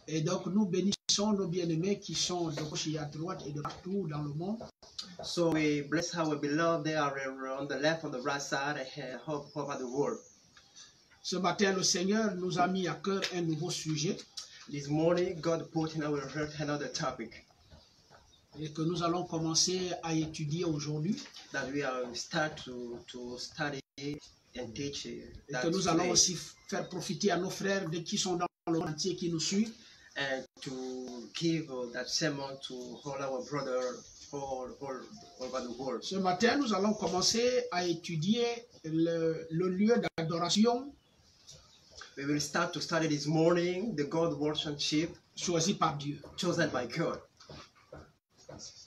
Et donc nous bénissons nos bien-aimés qui sont de gauche et à droite et de partout dans le monde. So we bless our beloved. They are on the left, on the right side, and all over the world. Ce matin, le Seigneur nous a mis à cœur un nouveau sujet. This morning, God put in our heart another topic et que nous allons commencer à étudier aujourd'hui. that we start to study and teach. Et que nous allons aussi faire profiter à nos frères de qui sont dans le monde entier qui nous suivent. And to give that sermon to all our brothers all over the world. Ce matin, nous allons commencer à étudier le lieu d'adoration. We will start to study this morning the God worship choisi par Dieu. chosen by God.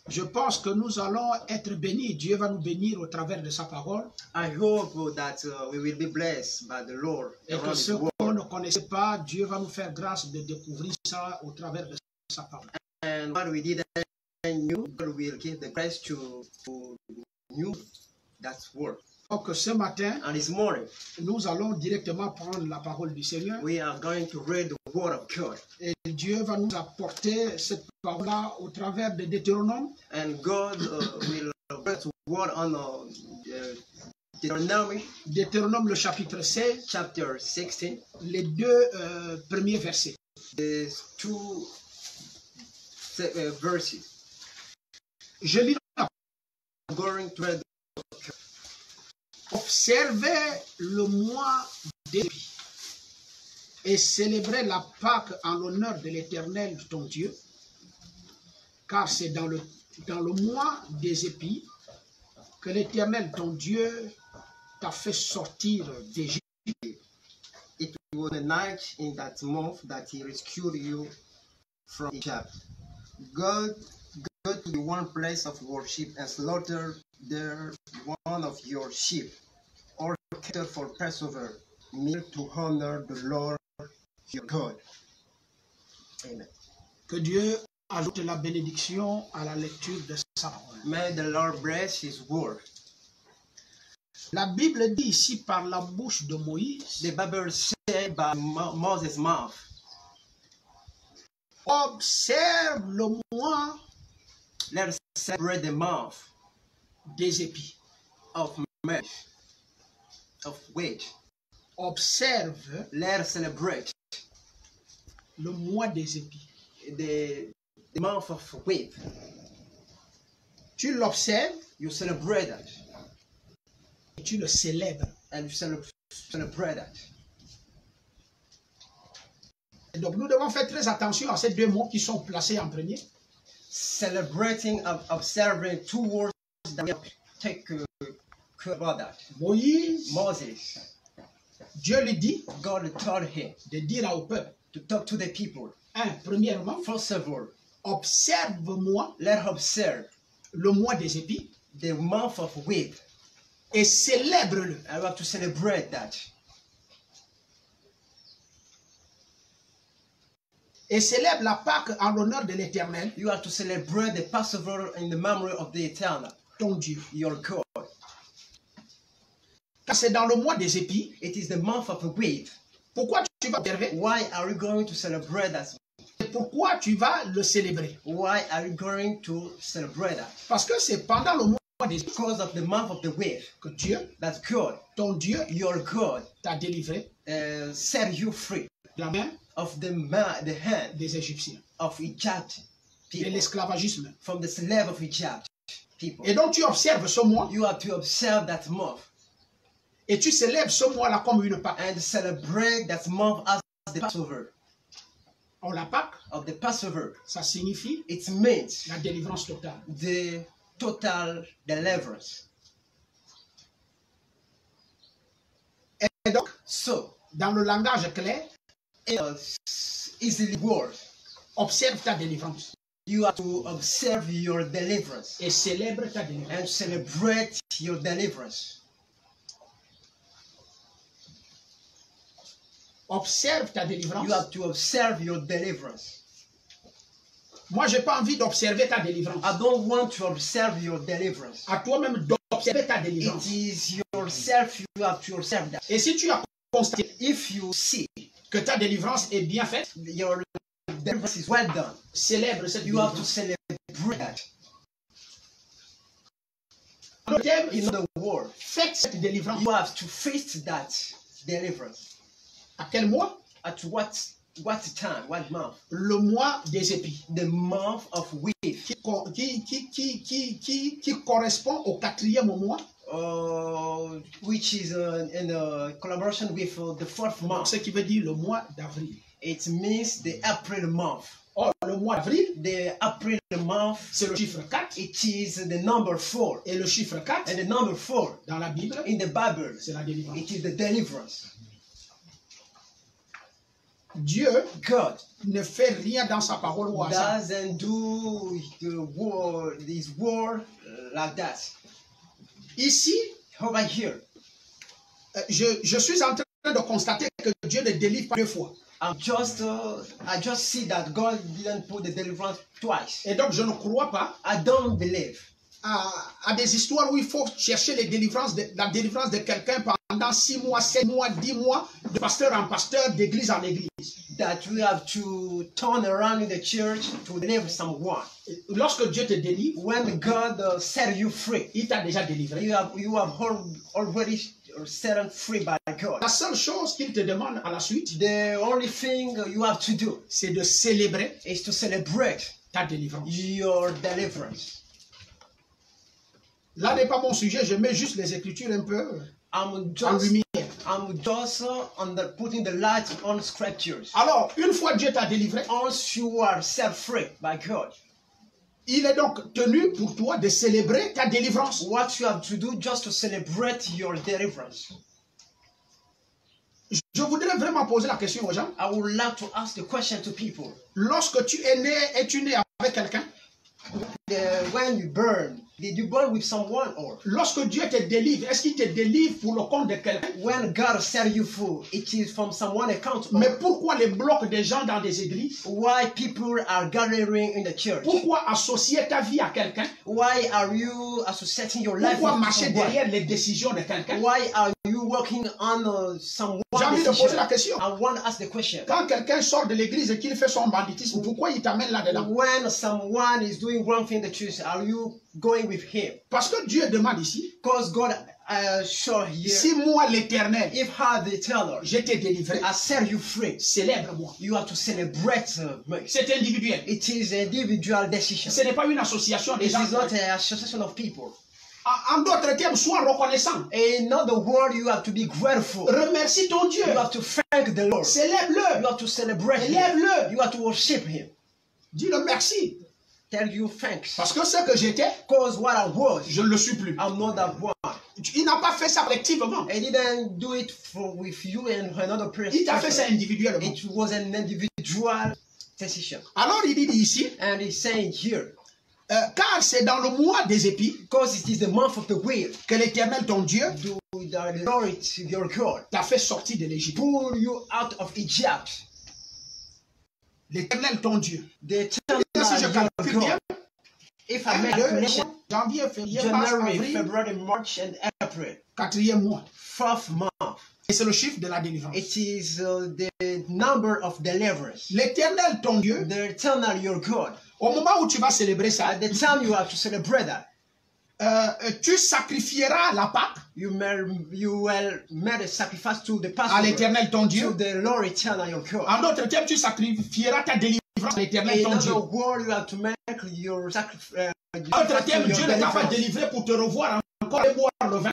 Je pense que nous allons être bénis. Dieu va nous bénir au travers de sa parole. I hope that we will be blessed by the Lord. Et que ceux qu'on ne connaissait pas, Dieu va nous faire grâce de découvrir ça au travers de sa parole. And what we didn't know, God will give the grace to know that word. Donc ce matin, And this morning, nous allons directement prendre la parole du Seigneur. we are going to read the word of God. Et Dieu va nous apporter cette parole-là au travers de Deutéronome. And God will read the word on Deuteronomy, Deutéronome le chapitre 16, chapter 16, les deux premiers versets. the two verses. Je lis. I'm going to read. Observez le mois d'Épis et célébrez la Pâque en l'honneur de l'Éternel ton Dieu, car c'est dans le mois des Épis que l'Éternel ton Dieu t'a fait sortir d'Égypte. It was the night in that month that he rescued you from Egypt. Go to the one place of worship and slaughter there one of your sheep, or cattle for Passover meal to honor the Lord your God. Amen. Que Dieu ajoute la bénédiction à la lecture de sa parole. May the Lord bless his word. La Bible dit ici par la bouche de Moïse, The Bible said by Moses' mouth, observe le mois let us celebrate the month des Épis. of May, of wait. Observe Let us celebrate le mois des Épis. the month of wait. Tu l'observes You celebrate that, et tu le célèbres. and you celebrate that. Et donc nous devons faire très attention à ces deux mots qui sont placés en premier. Celebrating, observing two words that we have to take care about that. Moïse, Moses, Dieu lui dit God told him de dire au peuple, to talk to the people. Premièrement, First of all, observe-moi let us observe le mois des Épis the month of wait, et célèbre-le. and we have to celebrate that. Et célèbre la Pâque en l'honneur de l'Éternel, You have to celebrate the Passover in the memory of the Eternal, ton Dieu. your God. Car c'est dans le mois des Épis. It is the month of wait. Pourquoi tu vas observer? Why are we going to celebrate that? Et pourquoi tu vas le célébrer? Why are you going to celebrate that? Parce que c'est pendant le mois des Épis Because of the month of the wait, que Dieu, that God, ton Dieu, your God, t'a délivré set you free de la main of the hand des Égyptiens, of Egypt de people, l'esclavagisme. from the slave of Egypt people. Et donc tu observes ce mois You have to observe that month et tu célèbres ce mois-là comme une Pâque. and celebrate that month as the Passover. Or la Pâque, Of the Passover, ça signifie it means la délivrance totale. the total deliverance. Et donc, So, dans le langage clair, easily word, observe ta délivrance you have to observe your deliverance et célèbre ta délivrance. and celebrate your deliverance. Observe ta délivrance. You have to observe your deliverance. Moi, je n'ai pas envie d'observer ta délivrance. I don't want to observe your deliverance. À toi-même d'observer ta It délivrance. is yourself, you have to observe that. Et si tu as constaté If you see que ta délivrance est bien faite, your deliverance is well done. Célèbre cette You have to délivrance. celebrate that. Le thème, In other words, faites cette délivrance. you have to face that deliverance. À quel mois? At what time, what month? Le mois des épis. The month of wheat, Qui correspond au 4e mois. which is in collaboration with the 4th Donc, month. ce qui veut dire le mois d'avril. It means the April month. Or, le mois d'avril, The April month, c'est le chiffre 4. it is the number 4. Et le chiffre 4, And the number 4 dans la Bible, in the Bible, c'est la délivrance. it is the deliverance. Dieu God ne fait rien dans sa parole au hasard. doesn't do this word like that. Ici, Over here, je suis en train de constater que Dieu ne délivre pas 2 fois. I just see that God didn't put the deliverance twice. Et donc, je ne crois pas I don't believe à des histoires où il faut chercher la délivrance de quelqu'un pendant 6 mois, 7 mois, 10 mois, de pasteur en pasteur, d'église en église. that we have to turn around in the church to deliver someone. Lorsque Dieu te délivre, When God set you free, il t'a déjà délivré. you have already set free by God. La seule chose qu'il te demande à la suite, The only thing you have to do c'est de célébrer is to celebrate ta délivrance. your deliverance. Là n'est pas mon sujet, je mets juste les Écritures un peu I'm en just lumière. putting the light on scriptures. Alors, une fois Dieu t'a délivré, Once you are set free by God, il est donc tenu pour toi de célébrer ta délivrance. what you have to do just to celebrate your deliverance. Je voudrais vraiment poser la question aux gens. I would like to ask the question to people. Lorsque tu es né, es-tu né avec quelqu'un? When you burn, did you burn with someone, or Lorsque Dieu te délivre, est-ce qu'il te délivre pour le compte de quelqu'un? when God set you free, it is from someone account? Or Mais pourquoi les blocs des gens dans des églises? why people are gathering in the church? Pourquoi associer ta vie à quelqu'un? Why are you associating your life Pourquoi with marcher someone? derrière les décisions de quelqu'un? Why are you working on someone? J'ai envie de poser la question. I want to ask the question. Quand quelqu'un sort de l'église et qu'il fait son banditisme, pourquoi il t'amène là-dedans? When someone is doing wrong thing in the church, are you going with him? Parce que Dieu demande ici, Because God show here, si moi l'éternel, if how the teller, je t'ai délivré, I set you free, célèbre-moi. you have to celebrate me. C'est individuel. It is an individual decision. Ce n'est pas une association des It gens. is not an association of people. En d'autres termes, sois reconnaissant. In other words, you have to be grateful. Remercie ton Dieu. You have to thank the Lord. You Célèbre-le. have to celebrate Him. Élève-le. You have to worship Him. Dis-le merci. Tell you thanks. Parce que ce que j'étais, Because what I was, je ne le suis plus. I'm not that one. Il n'a pas fait ça collectivement. I didn't do it with you and another person. Il t'a fait ça individuellement. It was an individual decision. Alors il dit ici, And he's saying here, car c'est dans le mois des épis because it is the month of the wheel, que l'Éternel ton Dieu do the Lord your God t'a fait sortir de l'Égypte. pull you out of Egypt. L'Éternel ton Dieu. The Si je eternal calcule your bien, God. If I make a calculation, janvier, février, mars, January, avril, February, March, and April, 4e mois. 4th month. Et c'est le chiffre de la délivrance. It is the number of deliverance. L'Éternel ton Dieu, The eternal your God. au moment où tu vas célébrer ça, At the time you have to celebrate that, tu sacrifieras la Pâque you will make a sacrifice to the à Passover, l'Éternel ton to Dieu. the Lord eternal your God. En d'autres termes, tu sacrifieras ta délivrance à l'Éternel In ton Dieu. other words, you have to make your sacrifice. En d'autres termes, Dieu ne t'a pas délivré pour te revoir encore et boire le vin.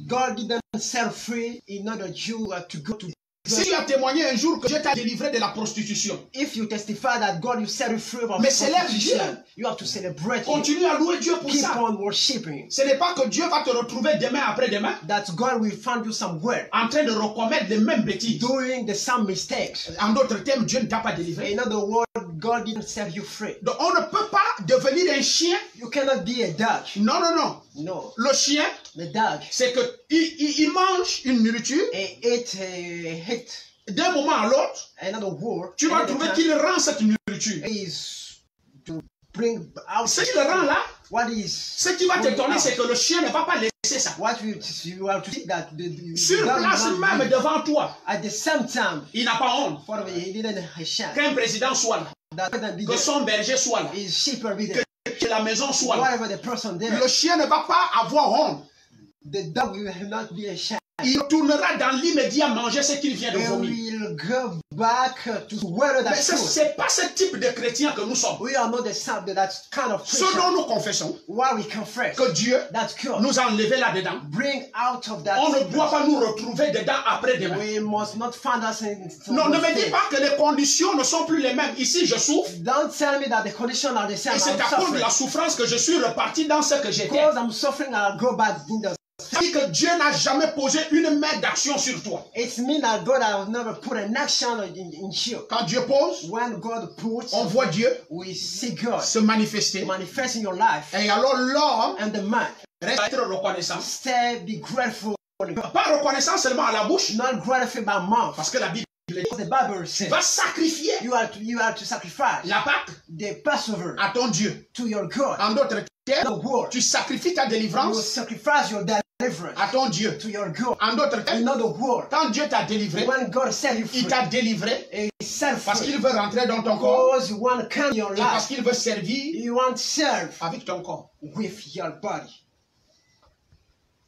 God didn't set free in order you to go to. Si tu as témoigné un jour que Dieu t'a délivré de la prostitution, If you testify that God you set you free from mais célèbre prostitution, Dieu. you have to celebrate Him. Continue à louer Dieu pour Keep ça. on worshiping Him. Ce n'est pas que Dieu va te retrouver demain après-demain That God will find you somewhere en train de recommettre les mêmes bêtises. doing the same mistakes. En d'autres termes, Dieu ne t'a pas délivré. In other words, God didn't set you free. Donc on ne peut pas devenir un chien. You cannot be a dog. Non, non, non. No, Le chien, the dog c'est que il mange une nourriture. ate a hit. D'un moment à l'autre, Another word. tu vas another trouver time qu'il rend cette nourriture. is to bring out. Ce qu'il rend là, What is ce qui va t'étonner, c'est que le chien ne va pas laisser ça. what you have to see that the Sur dog place will même devant toi, at the same time. il n'a pas honte He didn't shine. qu'un président soit là. that let them be que there. son berger soit là, His sheep will be there. que la maison soit là. Whatever the person there, Le chien ne va pas avoir honte. the dog will not be ashamed. Il tournera dans l'immédiat manger ce qu'il vient de He vomir. will go back to where that Mais ce food. n'est pas ce type de chrétien que nous sommes. We are not the son of that kind of Ce Christian. dont nous confessons Why we confess que Dieu that God nous a enlevés là-dedans. bring out of that. On ne sickness. doit pas nous retrouver dedans après-demain. We must not find us in. Non, ne me dis pas que les conditions ne sont plus les mêmes. Ici, je souffre. Don't tell me that the conditions are the same. Et c'est I'm à cause de suffering. la souffrance que je suis reparti dans ce que j'étais. Because I'm suffering, I'll go back in the. C'est que Dieu n'a jamais posé une main d'action sur toi. It means that God has never put an action in you. Quand Dieu pose, When God puts, on voit Dieu we see God se manifester. manifest in your life. Et alors l'homme And the man, reste être reconnaissant. stay, be grateful. Pas reconnaissant seulement à la bouche, Not grateful by mouth. parce que la Bible dit, The Bible tu says vas sacrifier you are to sacrifice la Pâque the Passover à ton Dieu. to your God. En d'autres The termes, word. tu sacrifies ta You délivrance sacrifice your deliverance à ton Dieu. to your God. En d'autres In termes, other words, quand Dieu t'a délivré, when God set you free, il t'a délivré He set parce free qu'il veut rentrer dans ton corps because you want to come in your et parce life. qu'il veut servir You want to serve avec ton corps. with your body.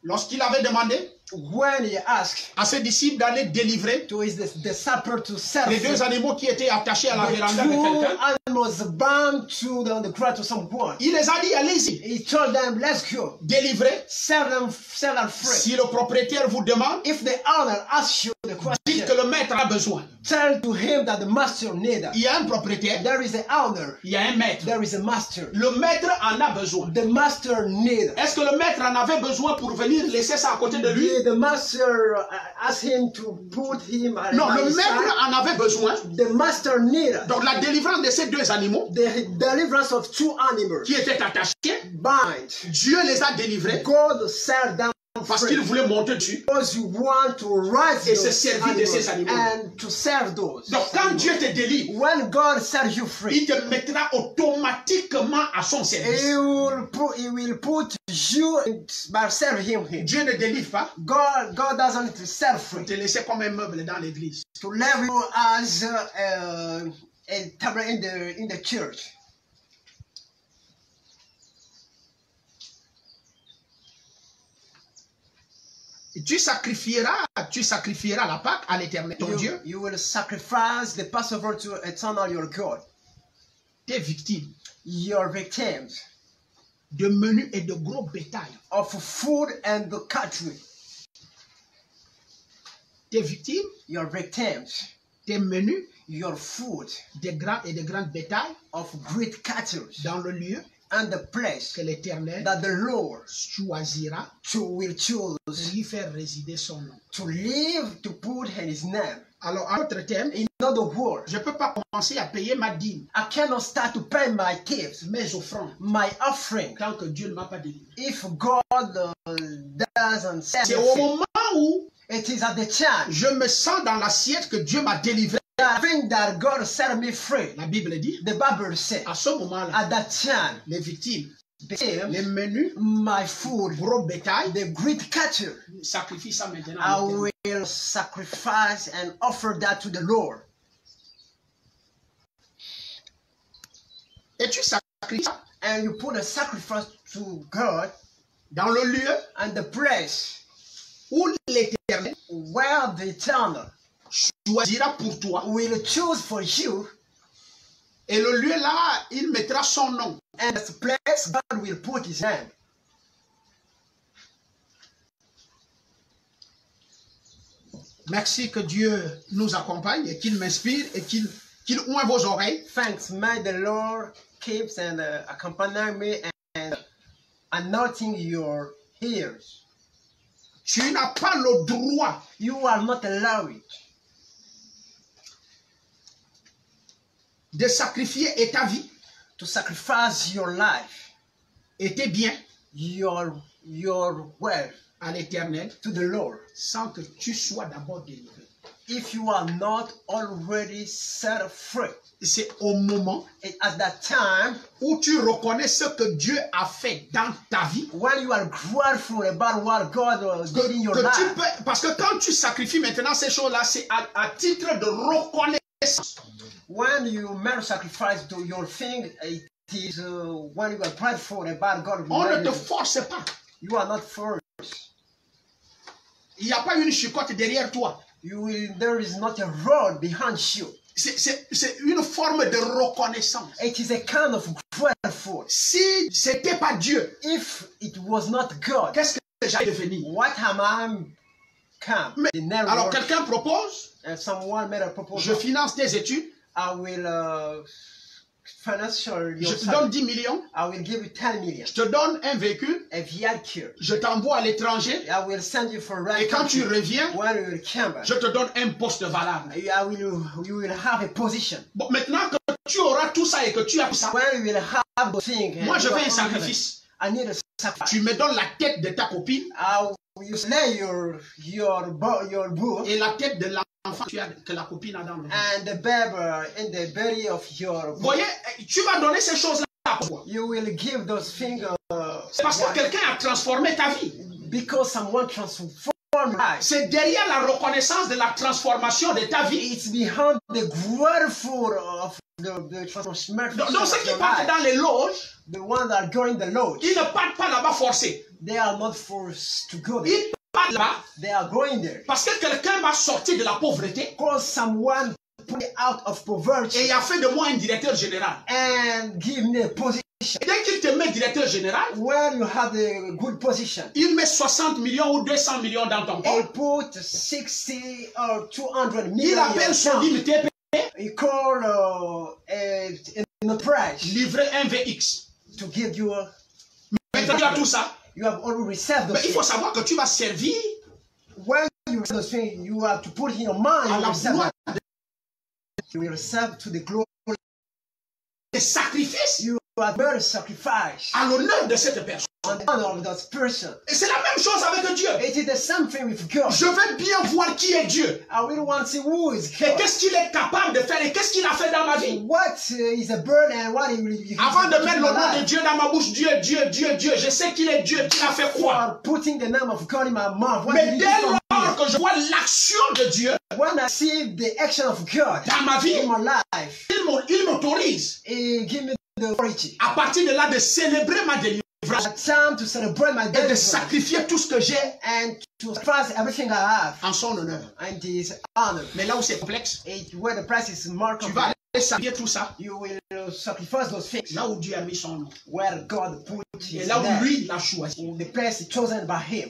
Lorsqu'il avait demandé When He asked à ses disciples d'aller délivrer to His disciple to serve les deux animaux qui étaient attachés à la the véranda de quelqu'un, two animals bound to the ground to someone, il les a dit, allez-y, He told them, let's go. délivrez. Serve them free. Si le propriétaire vous demande, If the owner asks you the dites question, que le maître a besoin. tell to him that the master needs. Il y a un propriétaire, There is an owner. il y a un maître. There is a master. Le maître en a besoin. The master needs. Est-ce que le maître en avait besoin pour venir laisser ça à côté de lui? The master asked him to put him. Non, by le his maître side. en avait besoin. The master needs. Donc la délivrance de ces deux animaux The deliverance of two animals. qui étaient attachés, Bind. Dieu les a délivrés God set them parce free. qu'il voulait monter dessus. Because you want to rise Et se those servir de ces animals animaux. and to serve those. Donc quand Dieu te délivre, When God set you free, il te mettra automatiquement à son service. He will put you by serving Him. Dieu ne délivre pas God doesn't set pour free te laisser comme un meuble dans l'église. to leave you as a table in the church. Tu sacrifieras la Pâque à l'Éternel, ton Dieu, You will sacrifice the Passover to eternal your God. tes victimes Your victims de menus et de gros bétail. of food and the cattle. Tes victimes, Your victims, tes menus your food de grands et de grandes bétails of great cattle dans le lieu and the place que l'Éternel that the Lord choisira will choose pour y faire résider son nom. to live, to put in His name. Alors, en d'autres termes, In other words, je ne peux pas commencer à payer ma dîme, I cannot start to pay my gifts, mes offrandes, my offering, tant que Dieu ne m'a pas délivré. if God doesn't set C'est me au free. moment où It is at the time je me sens dans l'assiette que Dieu m'a délivré. that I think that God set me free. La Bible dit, The Bible says, à ce moment-là, at that time, les victimes, les the menus, my food, gros bétail, the great cattle, sacrifie ça maintenant. I à l'Éternel. will sacrifice and offer that to the Lord. Et tu sacrifies ça And you put a sacrifice to God dans le lieu and the place où l'Éternel where the eternal choisira pour toi. will choose for you, Et le lieu là, il mettra son nom. and the place God will put His name. Merci que Dieu nous accompagne et qu'il m'inspire et qu'il ouvre vos oreilles. Thanks, may the Lord keeps and accompany me and anointing your ears. Tu n'as pas le droit You are not allowed de sacrifier et ta vie to sacrifice your life, et tes biens your wealth à l'Éternel to the Lord sans que tu sois d'abord délivré. if you are not already set free. C'est au moment At that time, où tu reconnais ce que Dieu a fait dans ta vie. when you are grateful about what God did in your Que tu life, peux, parce que quand tu sacrifies maintenant ces choses-là, c'est à titre de reconnaissance When you make sacrifice to your thing, it is when you are prideful about God. On ne te force pas. You are not forced. Il n'y a pas une chicotte derrière toi. There is not a rod behind you. C'est une forme de reconnaissance. It is a kind of grateful. Si c'était pas Dieu, if it was not God, qu'est-ce que j'allais devenir? What am I come? Mais, alors quelqu'un propose, someone made a proposal. Je finance tes études, I will je te donne 10 millions, I will give you 10 million. Je te donne un véhicule, a vehicle. Je t'envoie à l'étranger, I will send you for right. Et quand tu reviens, je te donne un poste valable. You will have a position. Bon, maintenant que tu auras tout ça et que tu as tout ça, when you will have the thing, moi je veux un sacrifice. I need a sacrifice. Tu me donnes la tête de ta copine, you slay your bull, et la tête de l'enfant que la copine a dans le ventre. And the baby in the belly of your. Vous voyez, tu vas donner ces choses-là. You will give those things. C'est parce que quelqu'un a transformé ta vie. Because someone transformed. C'est derrière la reconnaissance de la transformation de ta vie. It's behind the grateful of the transformation. Donc ceux qui partent dans les loges, the ones that are going the lodge, ils ne partent pas là-bas forcés. They are not forced to go there. Ils partent là-bas. They are going there. Parce que quelqu'un va sortir de la pauvreté. Because someone put me out of poverty. Et il a fait de moi un directeur général. And give me a position. Et dès qu'il te met directeur général, when you have a good position, il met 60 millions ou 200 millions dans ton compte. He put 60 or 200 million. Il appelle son limité. He call a price. Livrer un VX. To give you a. Maintenant tu as tout ça. You have already received those. Mais il faut savoir que tu vas servir. When you receive those things, you have to put in your mind. À la gloire. You will serve to the glory. Des sacrifices. You are very sacrifice. À l'honneur de cette personne. On the honor of that person. Et c'est la même chose avec Dieu. It is the same thing with God. Je veux bien voir qui est Dieu. I really want to see who is God. Et qu'est-ce qu'il est capable de faire et qu'est-ce qu'il a fait dans ma vie. What is a burden and what he will. Avant de mettre le nom de Dieu dans ma bouche, Dieu, Dieu, Dieu, Dieu, je sais qu'il est Dieu. Qu'il a fait quoi? Putting the name of God in my mouth. Mais dès lors que je vois l'action de Dieu, when I see the action of God dans ma vie, in my life, il m'autorise. Give me the authority. À partir de là, de célébrer ma délivrance. Time to celebrate my et de sacrifier tout ce que j'ai and to sacrifice everything I have en son honneur. And his honor. Mais là où c'est complexe, where the price is more complex, tu vas aller sacrifier tout ça. You will sacrifice those things. Là où Dieu a mis son nom. Where God put his et là où lui l'a choisi. The place chosen by him.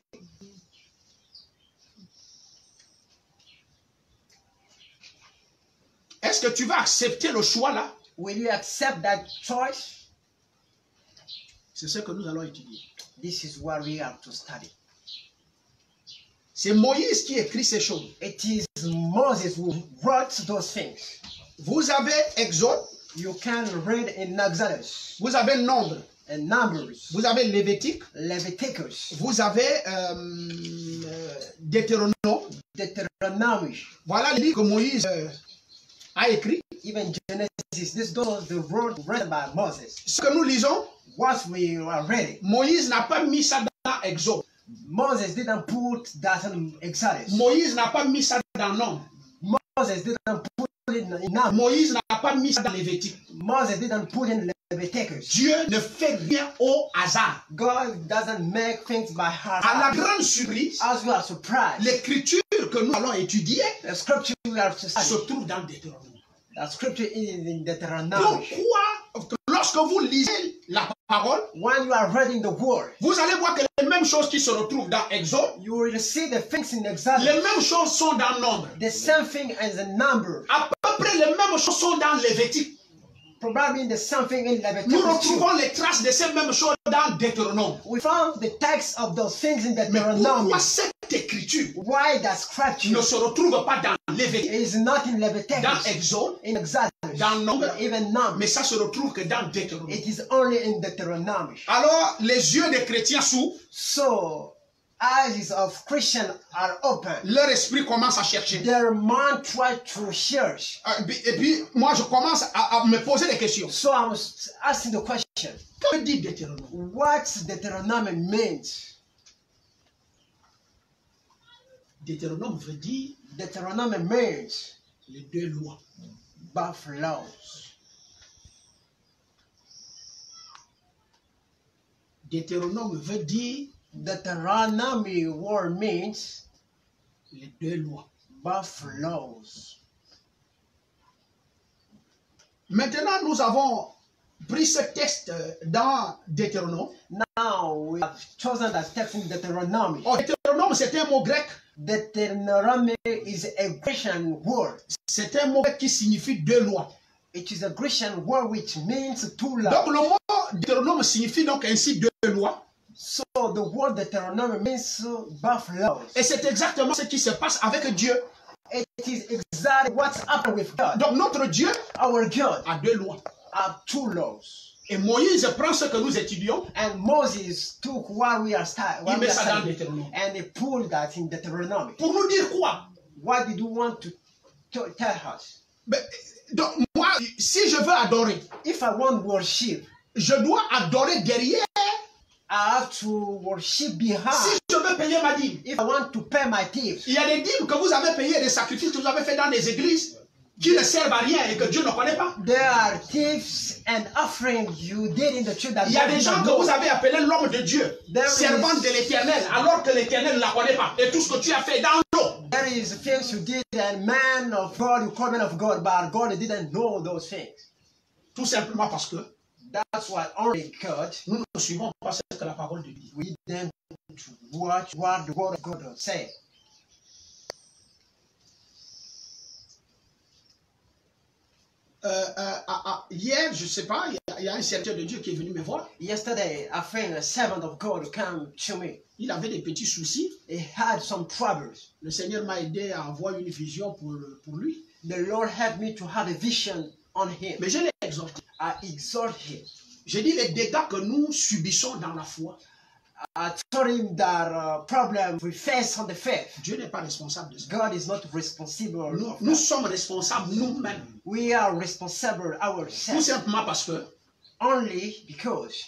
Est-ce que tu vas accepter le choix là? Will you accept that choice? C'est ce que nous allons étudier. This is what we have to study. C'est Moïse qui écrit ces choses. It is Moses who wrote those things. Vous avez Exode. You can read in Exodus. Vous avez Nombre. And Numbers. Vous avez Lévitique. Leviticus. Vous avez Deutéronome. Voilà les livres que Moïse a écrit. Even Genesis. This was the word written by Moses. Ce que nous lisons. What we are reading. Moïse n'a pas mis ça dans Exode. Moses didn't put that in Exodus. Moïse n'a pas mis ça dans Nombre. Moses didn't put it in Numbers. Moïse n'a pas mis ça dans Lévitique. Moses didn't put in Leviticus. Dieu ne fait rien au hasard. God doesn't make things by heart. À la grande surprise, as we are surprised, l'écriture que nous allons étudier the scripture we are to study, se trouve dans Deutéronome. The scripture is in Deuteronomy. Pourquoi, lorsque vous lisez la parole, when you are reading the word, vous allez voir que les mêmes choses qui se retrouvent dans Exode, you will see the things in Exodus. Les mêmes choses sont dans Nombre. The same thing as the number. À peu près les mêmes choses sont dans Lévitique. Probably the same thing in Leviticus. Nous retrouvons les traces de ces mêmes choses dans Deutéronome. We found the text of those things in Deuteronomy. Mais pourquoi cette écriture why that scripture ne se retrouve pas dans Lévitique, is not in Leviticus, dans Exode, in Exodus, dans Nombre, even Numbers, mais ça se retrouve que dans Deutéronome. It is only in Deuteronomy. Alors les yeux des chrétiens s'ouvrent. So eyes of Christians are open. Leur esprit commence à chercher. Their mind try to search. Et puis moi je commence à me poser des questions. So I was asking the question. Que dit Deutéronome? What Deuteronomy means? Deutéronome veut dire. Deuteronomy means Les deux lois. Both laws. Deutéronome veut dire Deuteronomy word means les deux lois. both laws. Maintenant, nous avons pris ce texte dans Deutéronome. Now we have chosen that text in Deuteronomy. Oh, Deutéronome, c'est un mot grec. Deuteronomy is a Grecian word. C'est un mot grec qui signifie deux lois. It is a Grecian word which means two laws. Donc, le mot Deutéronome signifie donc ainsi deux lois. So the word Deuteronomy means both laws. Et c'est exactement ce qui se passe avec Dieu. It is exactly what's happened with God. Donc, notre Dieu Our God a deux lois. have two laws. Et Moïse prend ce que nous étudions, And Moses took what we are il met ça dans studying Deutéronome. and he pulled that in Deuteronomy. Pour nous dire quoi? What did you want to tell us? Ben, donc, moi, si je veux adorer, If I want worship, je dois adorer derrière. I have to worship Si behind. je veux payer ma dîme, If I want to pay my tithes, il y a des dîmes que vous avez payées, des sacrifices que vous avez fait dans des églises qui ne servent à rien et que Dieu ne connaît pas. there are tithes and offerings you did in the church that Il y a God des gens doesn't que know. vous avez appelés l'homme de Dieu, There servant is- de l'éternel, alors que l'éternel ne la connaît pas. Et tout ce que tu as fait dans l'eau. There is things you did and man of God, you call man of God, but God didn't know those things. Tout simplement parce que That's why only God, nous ne suivons pas ce que la parole de Dieu dit. we didn't watch what the word of God say. Hier, je ne sais pas, il y a un serviteur de Dieu qui est venu me voir. Yesterday, I found a servant of God come to me. Il avait des petits soucis. He had some troubles. Le Seigneur m'a aidé à avoir une vision pour lui. The Lord helped me to have a vision on him. Mais je l'ai exhorté. I exhort him. J'ai dit les dégâts que nous subissons dans la foi. I told him that problem we face on the faith. Dieu n'est pas responsable de ça. God is not responsible. of Nous that. sommes responsables nous-mêmes. We are responsible Tout ourselves simplement parce que only because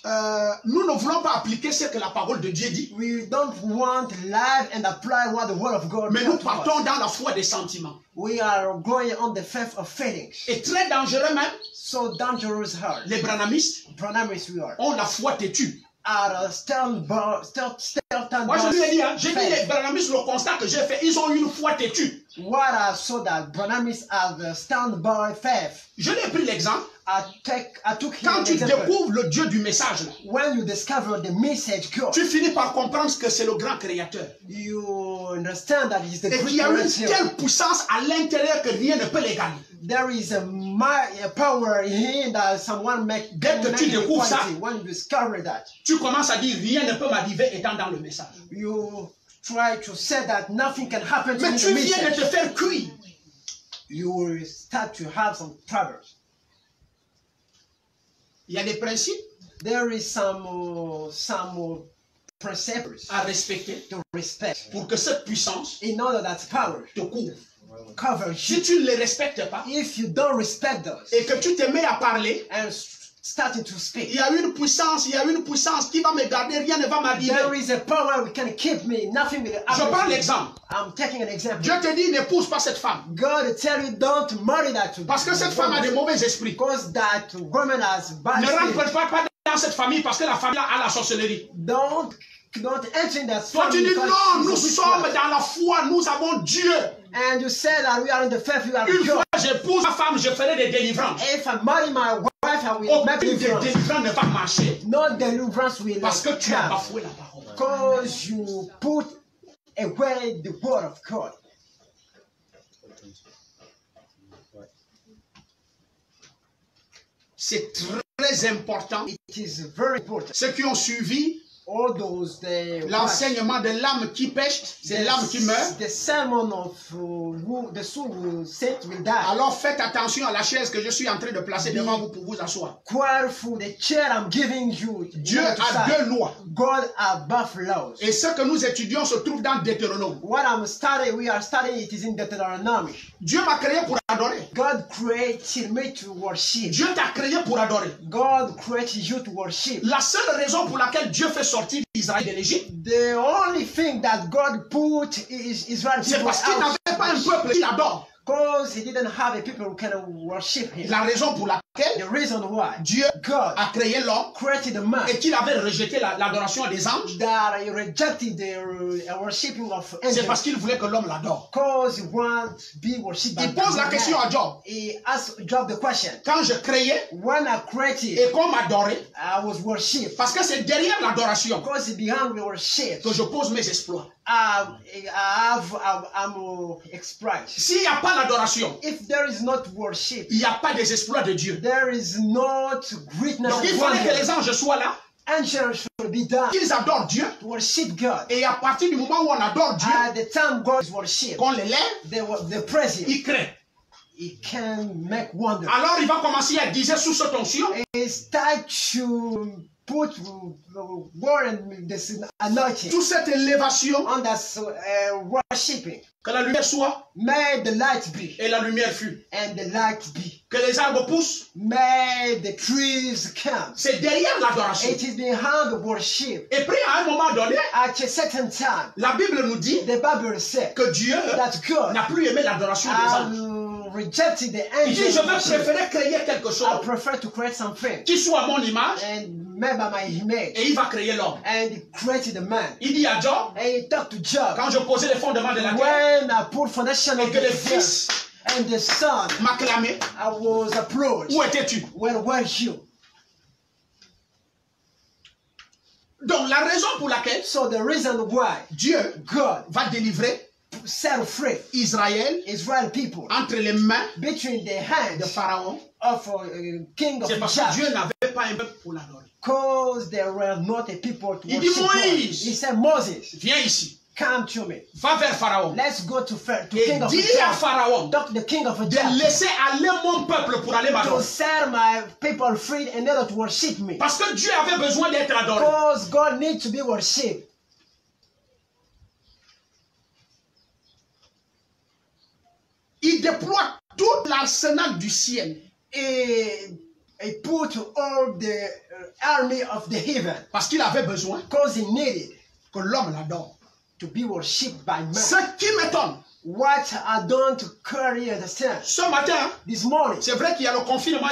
nous ne voulons pas appliquer ce que la parole de Dieu dit. we don't want to live and apply what the word of God Mais nous tells us. partons dans la foi des sentiments. We are going on the faith of feelings. Et très dangereux même, So dangerous heart. les branhamistes Pronounce we are. ont la foi têtue. Are stand Moi je lui ai dit, hein, j'ai dit les branhamistes, le constat que j'ai fait, ils ont une foi têtue. What I saw that Branamis have a stand-by faith. Je l'ai pris l'exemple. I took him Quand an tu example. découvres le Dieu du message, là, When you discover the message God, tu finis par comprendre que c'est le grand créateur. you understand that he's the Et great qu'il y a une creator. telle puissance à l'intérieur que rien ne peut l'égaler. There is a power in him that someone Dès que tu découvres ça, when you discover that, tu commences à dire rien ne peut m'arriver étant dans le message. you try to say that nothing can happen to me Mais in tu the viens de message. te faire cuire. You will start to have some troubles. Il y a des principes There is some precepts à respecter to respect pour que cette puissance in order that power te couvre. covers Si you. tu ne les respectes pas If you don't respect those et que tu te mets à parler, and starting to il speak, y a une puissance qui va me garder, rien ne va m'arriver. there is a power that can keep me. Nothing will Je happen. prends to me. l'exemple. I'm taking an example. Dieu te dit n'épouse pas cette femme God tell you don't marry that parce que cette femme a des mauvais esprits. because that woman has bad Ne spirit. rentre pas dans cette famille parce que la famille a la sorcellerie. Don't enter in that Toi tu family dis because non, she's nous a sommes witchcraft. dans la foi, nous avons Dieu. And you say that we are in the faith, we are Une God. fois j'épouse ma femme, je ferai des délivrances. If I marry my wife, I will Aucune make des deliverance. délivrances ne va marcher No deliverance will parce que tu as come bafoué la parole. because you put away the word of God. C'est très important. It is very important. Ceux qui ont suivi All those l'enseignement de l'âme qui pêche, c'est l'âme qui meurt. the sermon of the soul who said will die. Alors faites attention à la chaise que je suis en train de placer devant vous pour vous asseoir. Careful the chair I'm giving you. Dieu a deux lois. God above laws. Et ce que nous étudions se trouve dans Deutéronome. What we are studying, it is in Deuteronomy. Dieu m'a créé pour adorer. God created me to worship. Dieu t'a créé pour adorer. God created you to worship. La seule raison pour laquelle Dieu fait sortir Israël de l'Égypte, The only thing that God put is Israel c'est people parce qu'il out n'avait pas un peuple qui l'adore. Because he didn't have a people who can worship him. La raison pour laquelle The reason why Dieu God a créé l'homme created the man et qu'il avait rejeté l'adoration des anges, that he rejected the worshiping of c'est angels parce qu'il voulait que l'homme l'adore. because he wants to be worshipped by Il pose la man. question à Job. He asked Job the question. Quand je créais When I created, et qu'on m'adorait, I was worshipped. parce que c'est derrière l'adoration Because behind the worship, que je pose mes exploits. I'm exploit. S'il n'y a pas l'adoration, If there is not worship, il n'y a pas des exploits de Dieu. there is not greatness. Donc il of fallait que wonder. les anges soient là, Angels should be done qu'ils adorent Dieu. to worship God. Et à partir du moment où on adore Dieu, At the time God is worshipped, qu'on l'élève, the president, il crée. he can make wonder. Alors il va commencer à dire sous cette onction, He start to put word and this anointing toute cette élévation, on that worshiping. que la lumière soit May the light be et la lumière fut. and the light be. Que les arbres poussent, May the trees come. c'est derrière l'adoration. It is behind the worship. Et puis à un moment donné, At a certain time, la Bible nous dit the Bible said que Dieu that God n'a plus aimé l'adoration des anges. rejected the Il dit, angels. je vais préférer créer quelque I chose prefer to create something qui soit à mon image and made by my image. et il va créer l'homme. And he created the man. Il dit à Job, And he talked to Job. quand je posais les fondements de la terre When I put foundation et of que le the Fils earth and the son, m'acclamait, I was approached. où étais-tu? Where were you? Donc la raison pour laquelle So the reason why Dieu God va délivrer set free Israël Israel people entre les mains between the de hands Pharaon, of king of c'est parce que Dieu Egypt, n'avait pas un peuple pour l'adorer. because there were not a people to Il dit, worship God. Moïse, He said, Moses, viens ici, come to me. va vers Pharaon Let's go to et king of dis à Egypt. Pharaon Talk to the king of de Egypt laisser aller mon peuple pour aller to m'adorer. set my people free in order to worship me. Parce que Dieu avait besoin d'être adoré. Because God needs to be worshipped. Il déploie tout l'arsenal du ciel. He put all the army of the heaven Parce qu'il avait besoin because he needed que l'homme l'adore. to be worshipped by man. Ce qui m'étonne, What I don't clearly understand ce matin, this morning, c'est vrai qu'il y a le confinement,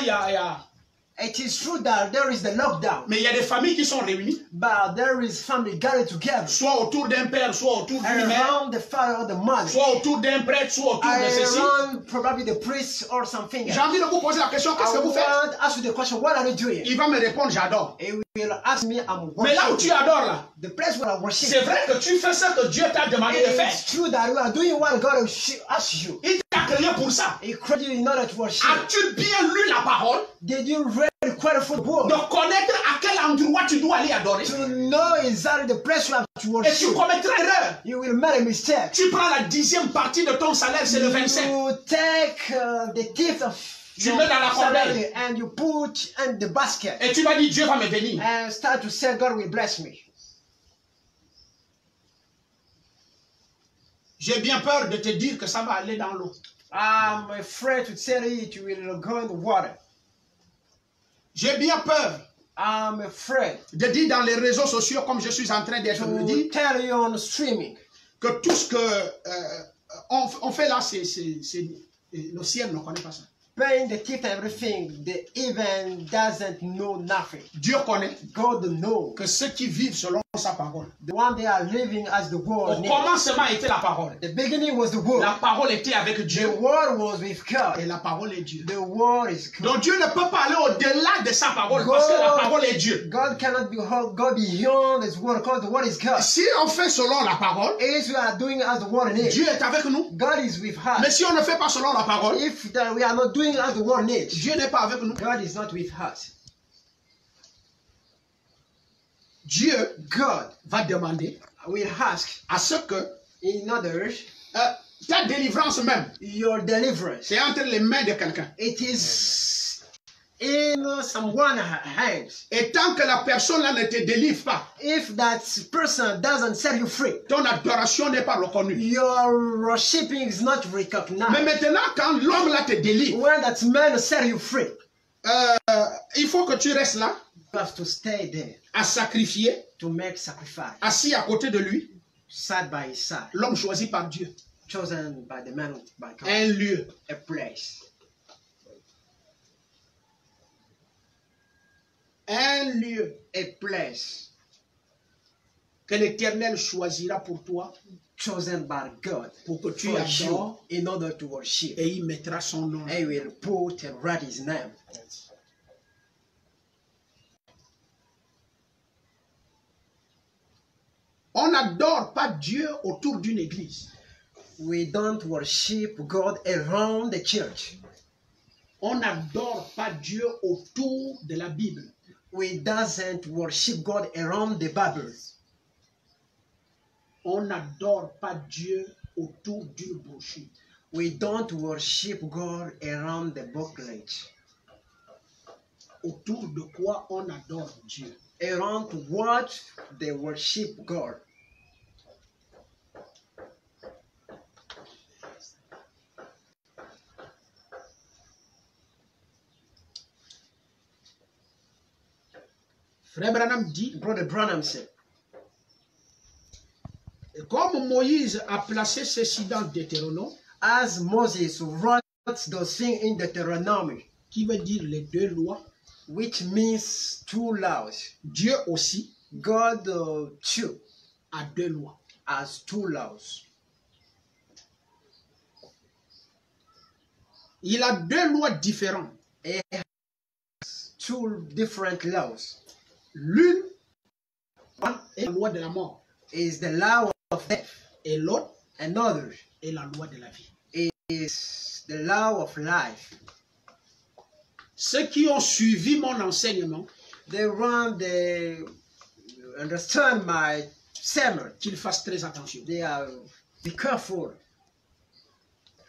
it is true that there is the lockdown, mais il y a des familles qui sont réunies, but there is family gathered together soit autour d'un père, soit autour d'une mère, around the father or the mother, soit autour d'un prêtre, soit autour de ceci. around probably the priest or something. J'ai envie de vous poser la question, qu'est-ce I que vous faites? want to ask you the question, what are you doing? Il va me répondre, j'adore. He will ask me, I'm Mais là où tu worshiping. adores là, The place where I worship. c'est vrai que tu fais ce que Dieu t'a demandé de faire. It's true that you are doing what God asks you. Il t'a créé pour ça. He created you in order to worship. As-tu bien lu la parole? Did you read the qualified word De connaître à quel endroit tu dois aller adorer. to know exactly the place you have to Et tu worship? commettras erreur. You will make a mistake. Tu prends la 10e partie de ton salaire, c'est le 25. You take the gift of Tu your mets dans la salary corbeille. and you put in the basket Et tu vas dire, Dieu va me bénir. and start to say, God will bless me. J'ai bien peur de te dire que ça va aller dans l'eau. I'm afraid to tell you it will go in the water. J'ai bien peur I'm afraid de dire dans les réseaux sociaux, comme je suis en train d'être le to dire, tell you on streaming que tout ce que on fait là, le ciel ne connaît pas ça. paying the gift everything. The even doesn't know nothing. Dieu connaît God knows. que ceux qui vivent selon sa parole. The one they are living as the Au world needs. commencement était la parole. The beginning was the word. La parole était avec The Dieu. word was with God. Et la parole est Dieu. The word is God. Donc Dieu ne peut pas aller au-delà de sa parole parce que la parole est Dieu. God cannot go beyond His word because the word is God. Si on fait selon la parole, If we are doing as the word needs, Dieu est avec nous. God is with Mais us. si on ne fait pas selon la parole, If we are not doing as the word needs, Dieu n'est pas avec nous. God is not with us. Dieu God va demander will ask, à ce que in others, ta délivrance même, your deliverance. c'est entre les mains de quelqu'un. It is in someone's hands. Et tant que la personne là ne te délivre pas, If that person doesn't set you free, ton adoration n'est pas reconnue. your worshiping is not Mais recognized. maintenant, quand l'homme là te délivre, When that man set you free, il faut que tu restes là, you have to stay there à sacrifier, to make sacrifice, assis à côté de lui, side by side. l'homme choisi par Dieu. chosen by the man by God. Un lieu. A place. Un lieu A place que l'Éternel choisira pour toi, chosen by God pour que tu for adores, you in order to worship. et il mettra son nom. He will put and write his name. On n'adore pas Dieu autour d'une église. We don't worship God around the church. On n'adore pas Dieu autour de la Bible. We doesn't worship God around the Bible. On n'adore pas Dieu autour d'une brochure. We don't worship God around the booklet. Autour de quoi on adore Dieu? Around what they worship God. Frère Branham dit, Brother Branham said, comme Moïse a placé ceci dans Deutéronome, as Moses wrote those things in Deuteronomy, qui veut dire les deux lois, which means two laws. Dieu aussi God too a deux lois. has two laws. Il a deux lois différentes. He has two different laws. L'une est la loi de la mort Is the law of death. et l'autre Another est la loi de la vie. is the law of life. Ceux qui ont suivi mon enseignement, They understand my sermon. qu'ils fassent très attention. They are, be careful.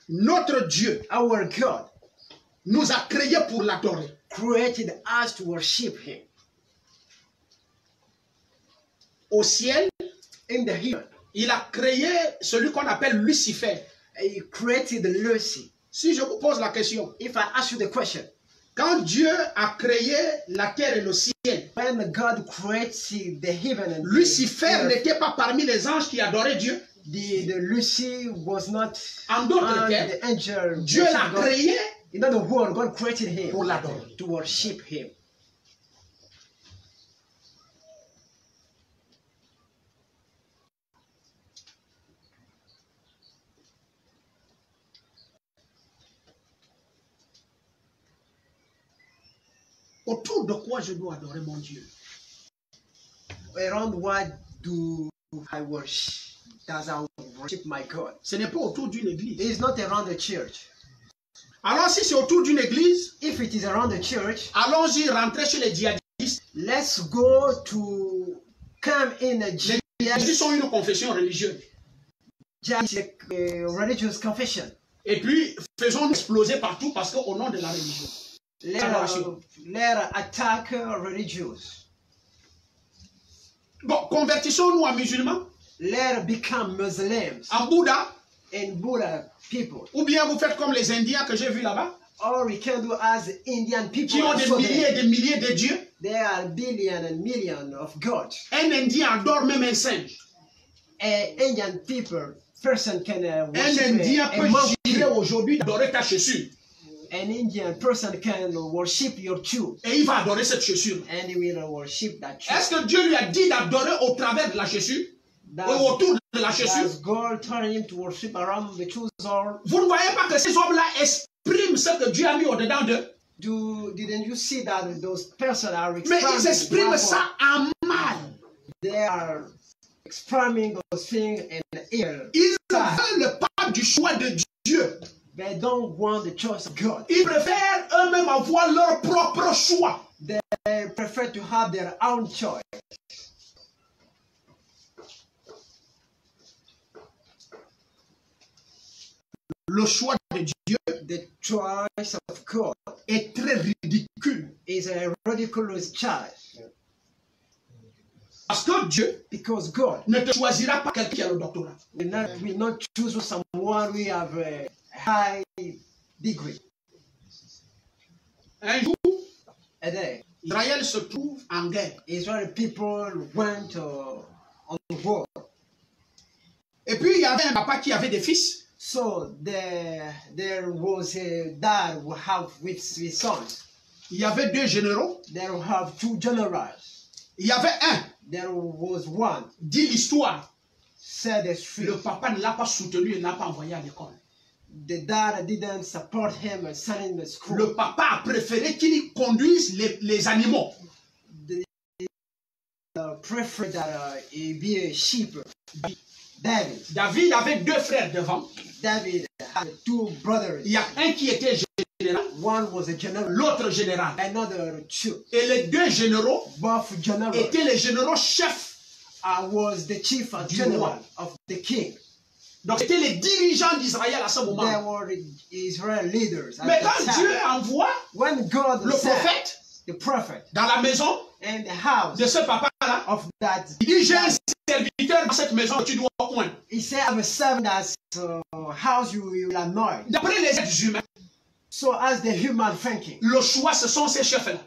Notre Dieu Our God nous a créés pour l'adorer. created us to worship Him. Au ciel, In the heaven, il a créé celui qu'on appelle Lucifer. He created Lucy. Si je vous pose la question, If I ask you the question, quand Dieu a créé la terre et le ciel, when God created the heaven and Lucifer the earth, n'était pas parmi les anges qui adoraient Dieu. the Lucy was not En d'autres on termes, the angel. Dieu l'a God. créé In other words, God created him pour l'adorer. to worship Him. Autour de quoi je dois adorer mon Dieu? Around what do I worship? Does I worship my God? Ce n'est pas autour d'une église. It's not around the church. Alors si c'est autour d'une église, If it is around the church, allons-y rentrer chez les djihadistes. let's go to come in a Les djihadistes sont une confession religieuse. religious confession. Et puis, faisons exploser partout parce qu'au nom de la religion. Let attack religious. Bon, convertissons-nous en musulmans, Let become Muslims en Bouddha, and Buddha people. ou bien vous faites comme les Indiens que j'ai vus là-bas, Or we can do as Indian people. qui ont des also milliers et there. des milliers de dieux. There are billions and millions of gods. Un Indien adore même un singe. Indian person can Un worship Indien a peut monkey. jurer aujourd'hui d'adorer ta chaussure. An Indian person can worship your shoe, Et il va adorer cette chaussure. and he will worship that shoe. Est-ce que Dieu lui a dit d'adorer au travers de la chaussure? Ou autour de la chaussure? Does God turn him to worship around the shoes, or Vous ne voyez pas que ces hommes-là expriment ce que Dieu a mis au-dedans d'eux? didn't you see that those persons are Mais ils expriment what ça en mal. they are expressing those things in ear. Ils ne veulent pas du choix de Dieu. They don't want the choice of God. Ils préfèrent eux-mêmes avoir leur propre choix. They prefer to have their own choice. Le choix de Dieu The choice of God est très ridicule. is a ridiculous choice, Parce que Dieu because God ne te choisira pas quelqu'un qui a le doctorat. will not choose someone who have a high degree. Un jour, A day, Israël se trouve en guerre. Israeli people went on war. Et puis il y avait un papa qui avait des fils. So there was a dad who have with his sons. Il y avait 2 généraux. There have 2 generals. Il y avait un. There was one. Dit l'histoire. Said the street. Le papa ne l'a pas soutenu et n'a pas envoyé à l'école. The dad didn't support him and send him to school. Le papa a préféré qu'il conduise les animaux. The preferred that he be a sheep. David avait 2 frères devant. David had 2 brothers. Il y a un qui était général. One was a general. L'autre général. Another 2. Et les 2 généraux Both generals étaient les généraux chefs. Was the chief general of the king. Donc c'était les dirigeants d'Israël à ce moment. They were the Israel leaders. Mais quand Dieu envoie when God le prophète, the prophet, dans la maison and the house de ce papa-là, of that, il dit j'ai un serviteur dans cette maison que tu dois appoindre. He said, I have a servant that's house you will anoint. D'après les êtres humains, so as the human thinking, le choix ce sont ces chefs-là.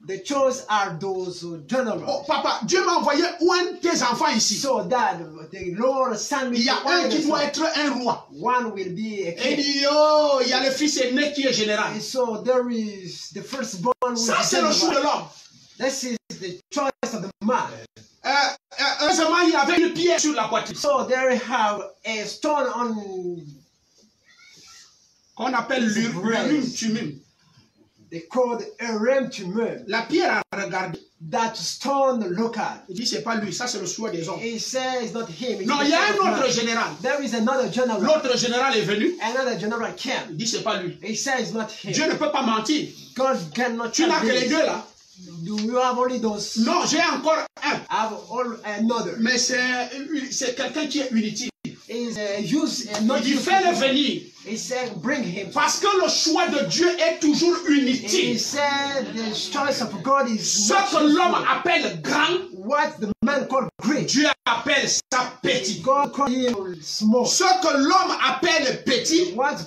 The choice are those generals. Oh, papa, Dieu m'a envoyé un de tes enfants ici. So that the Lord sent me. Il y a un qui doit être un roi. One will be a king. Et il dit, oh, il y a le fils aîné qui est général. And so there is the firstborn. Ça, c'est le choix de l'homme. This is the choice of the man. Heureusement, il y avait une pierre sur la poitrine. So there have a stone on. Qu'on appelle l'urim tumim. They called Urim Tumim. La pierre a regardé. That stone look at. Il dit c'est pas lui, ça c'est le choix des hommes. He says not him. Non, il y a un autre général. There is another general. L'autre général est venu. Another general came. Il dit c'est pas lui. He says not him. Dieu ne peut pas mentir. God cannot. Tu n'as que les 2 là. Do you have only those? Non, j'ai encore un. I have another. Mais c'est quelqu'un qui est inutile. Il dit fais-le venir. He said, bring him. Parce que le choix de Dieu est toujours inutile. He said the choice of God is ce que l'homme appelle grand, what the man called great, Dieu appelle ça petit. God called him small. Ce que l'homme appelle petit, what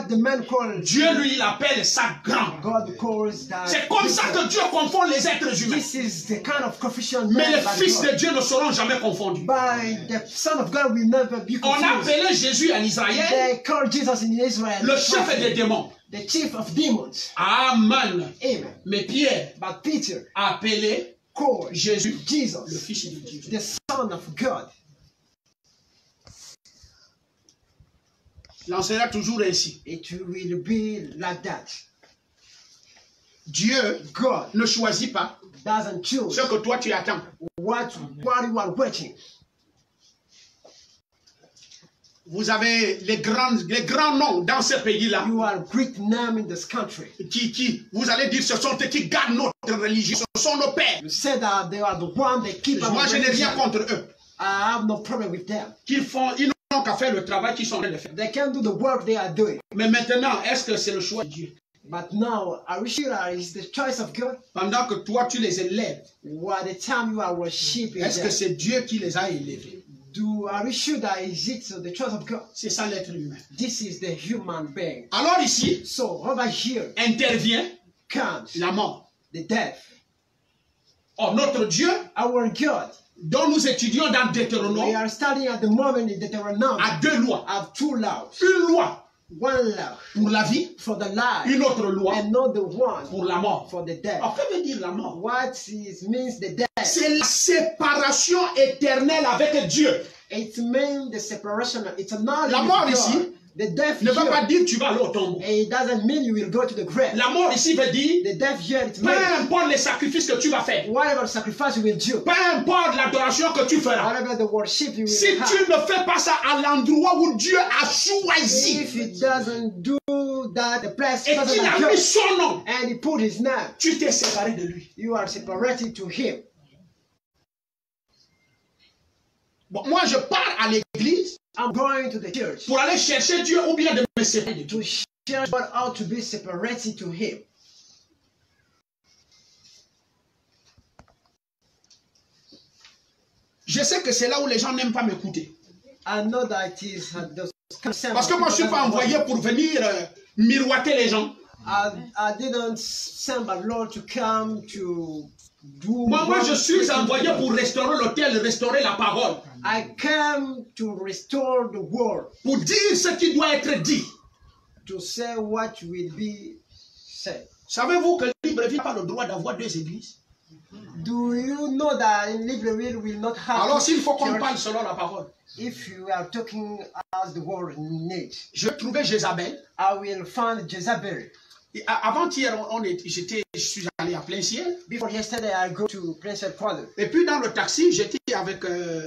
the man called Dieu lui l'appelle ça grand. God calls that. C'est comme ça que Dieu confond les êtres humains. This is the kind of confusion. Mais les fils de Dieu ne seront jamais confondus. By the Son of God will never be confused. On appelait Jésus en Israël. They called Jesus in Israel. Le chef des démons. The chief of demons. Amen. Amen. Mais Pierre But Peter a appelé Jésus, Jesus, le fils de Dieu, the Son of God. Il en sera toujours ainsi. It will be like that. Dieu God ne choisit pas doesn't choose ce que toi tu attends. What you are waiting. Vous avez les grands noms dans ce pays-là. You are great name in this country. Vous allez dire, ce sont eux qui gardent notre religion. Ce sont nos pères. You say that they are the one that keep our Moi, je n'ai rien contre eux. I have no problem with them. Ils n'ont qu'à faire le travail qu'ils sont en train de faire. They can do the work they are doing. Mais maintenant, est-ce que c'est le choix de Dieu? But now, are we sure that it's the choice of God? Pendant que toi, tu les élèves. While the time you are worshiping, est-ce que c'est Dieu qui les a élevés? Are we sure that is it the choice of God? C'est ça l'être humain. This is the human being. Alors ici, so over here, intervient comes la mort. The death. Oh, notre Dieu, our God, dont nous étudions dans Deutéronome, we are studying at the moment in Deuteronomy, a 2 lois. Have 2 laws. Une loi one law pour la vie, for the life, une autre loi another one pour la mort. For the death. Alors, que veut dire la mort? What means the death? C'est la séparation éternelle avec Dieu. It means the separation. It's a la mort ici the death ne veut pas dire que tu vas aller au tombeau. It doesn't mean you will go to the grave. La mort ici veut dire the death here, it peu importe les sacrifices que tu vas faire. Whatever sacrifice you will do. Peu importe l'adoration que tu feras. Whatever the worship you will si have. tu ne fais pas ça à l'endroit où Dieu a choisi. If it doesn't do that, the place et qu'il a mis son nom. And he put his name. Tu t'es séparé de lui. You are separated to him. Bon, moi je pars à l'église. I'm going to the church. Pour aller chercher Dieu ou bien de me séparer de Dieu. To share God out to be separated to him. Je sais que c'est là où les gens n'aiment pas m'écouter. I know that it is parce que moi je ne suis pas envoyé pour venir miroiter les gens. I didn't send my Lord to come to do. Moi je suis envoyé pour restaurer l'autel, restaurer la parole. I came to restore the world, pour dire ce qui doit être dit. to say what will be said. Savez-vous que Libreville n'a pas le droit d'avoir deux églises? Do you know that in Libreville will not have Alors s'il faut qu'on church parle selon la parole, if you are talking as the world needs? je trouvais Jézabel. I will find Jezebel. Avant-hier, je suis allé à plein ciel. Before yesterday, I go to Prince Father. Et puis dans le taxi, j'étais avec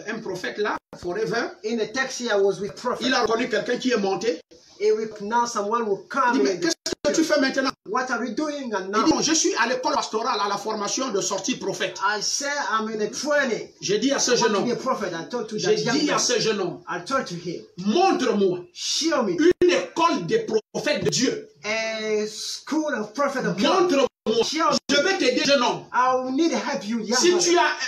un prophète là, Forever. In the taxi, I was with prophet. Il a reconnu quelqu'un qui est monté. And now someone will Il come. dit, mais qu'est-ce que tu fais maintenant? What are you doing? And Il now dit, bon, je suis à l'école pastorale, à la formation de sortie prophète. I say I'm in a training. J'ai dit à ce I jeune want to be homme, a prophet. I told to j'ai that young dit à man. ce jeune homme, I told to him, montre-moi show me une école des prophètes de Dieu. a school of prophet of God. Montre-moi. Show me. Je vais t'aider, jeune homme. I will need to help you, young man.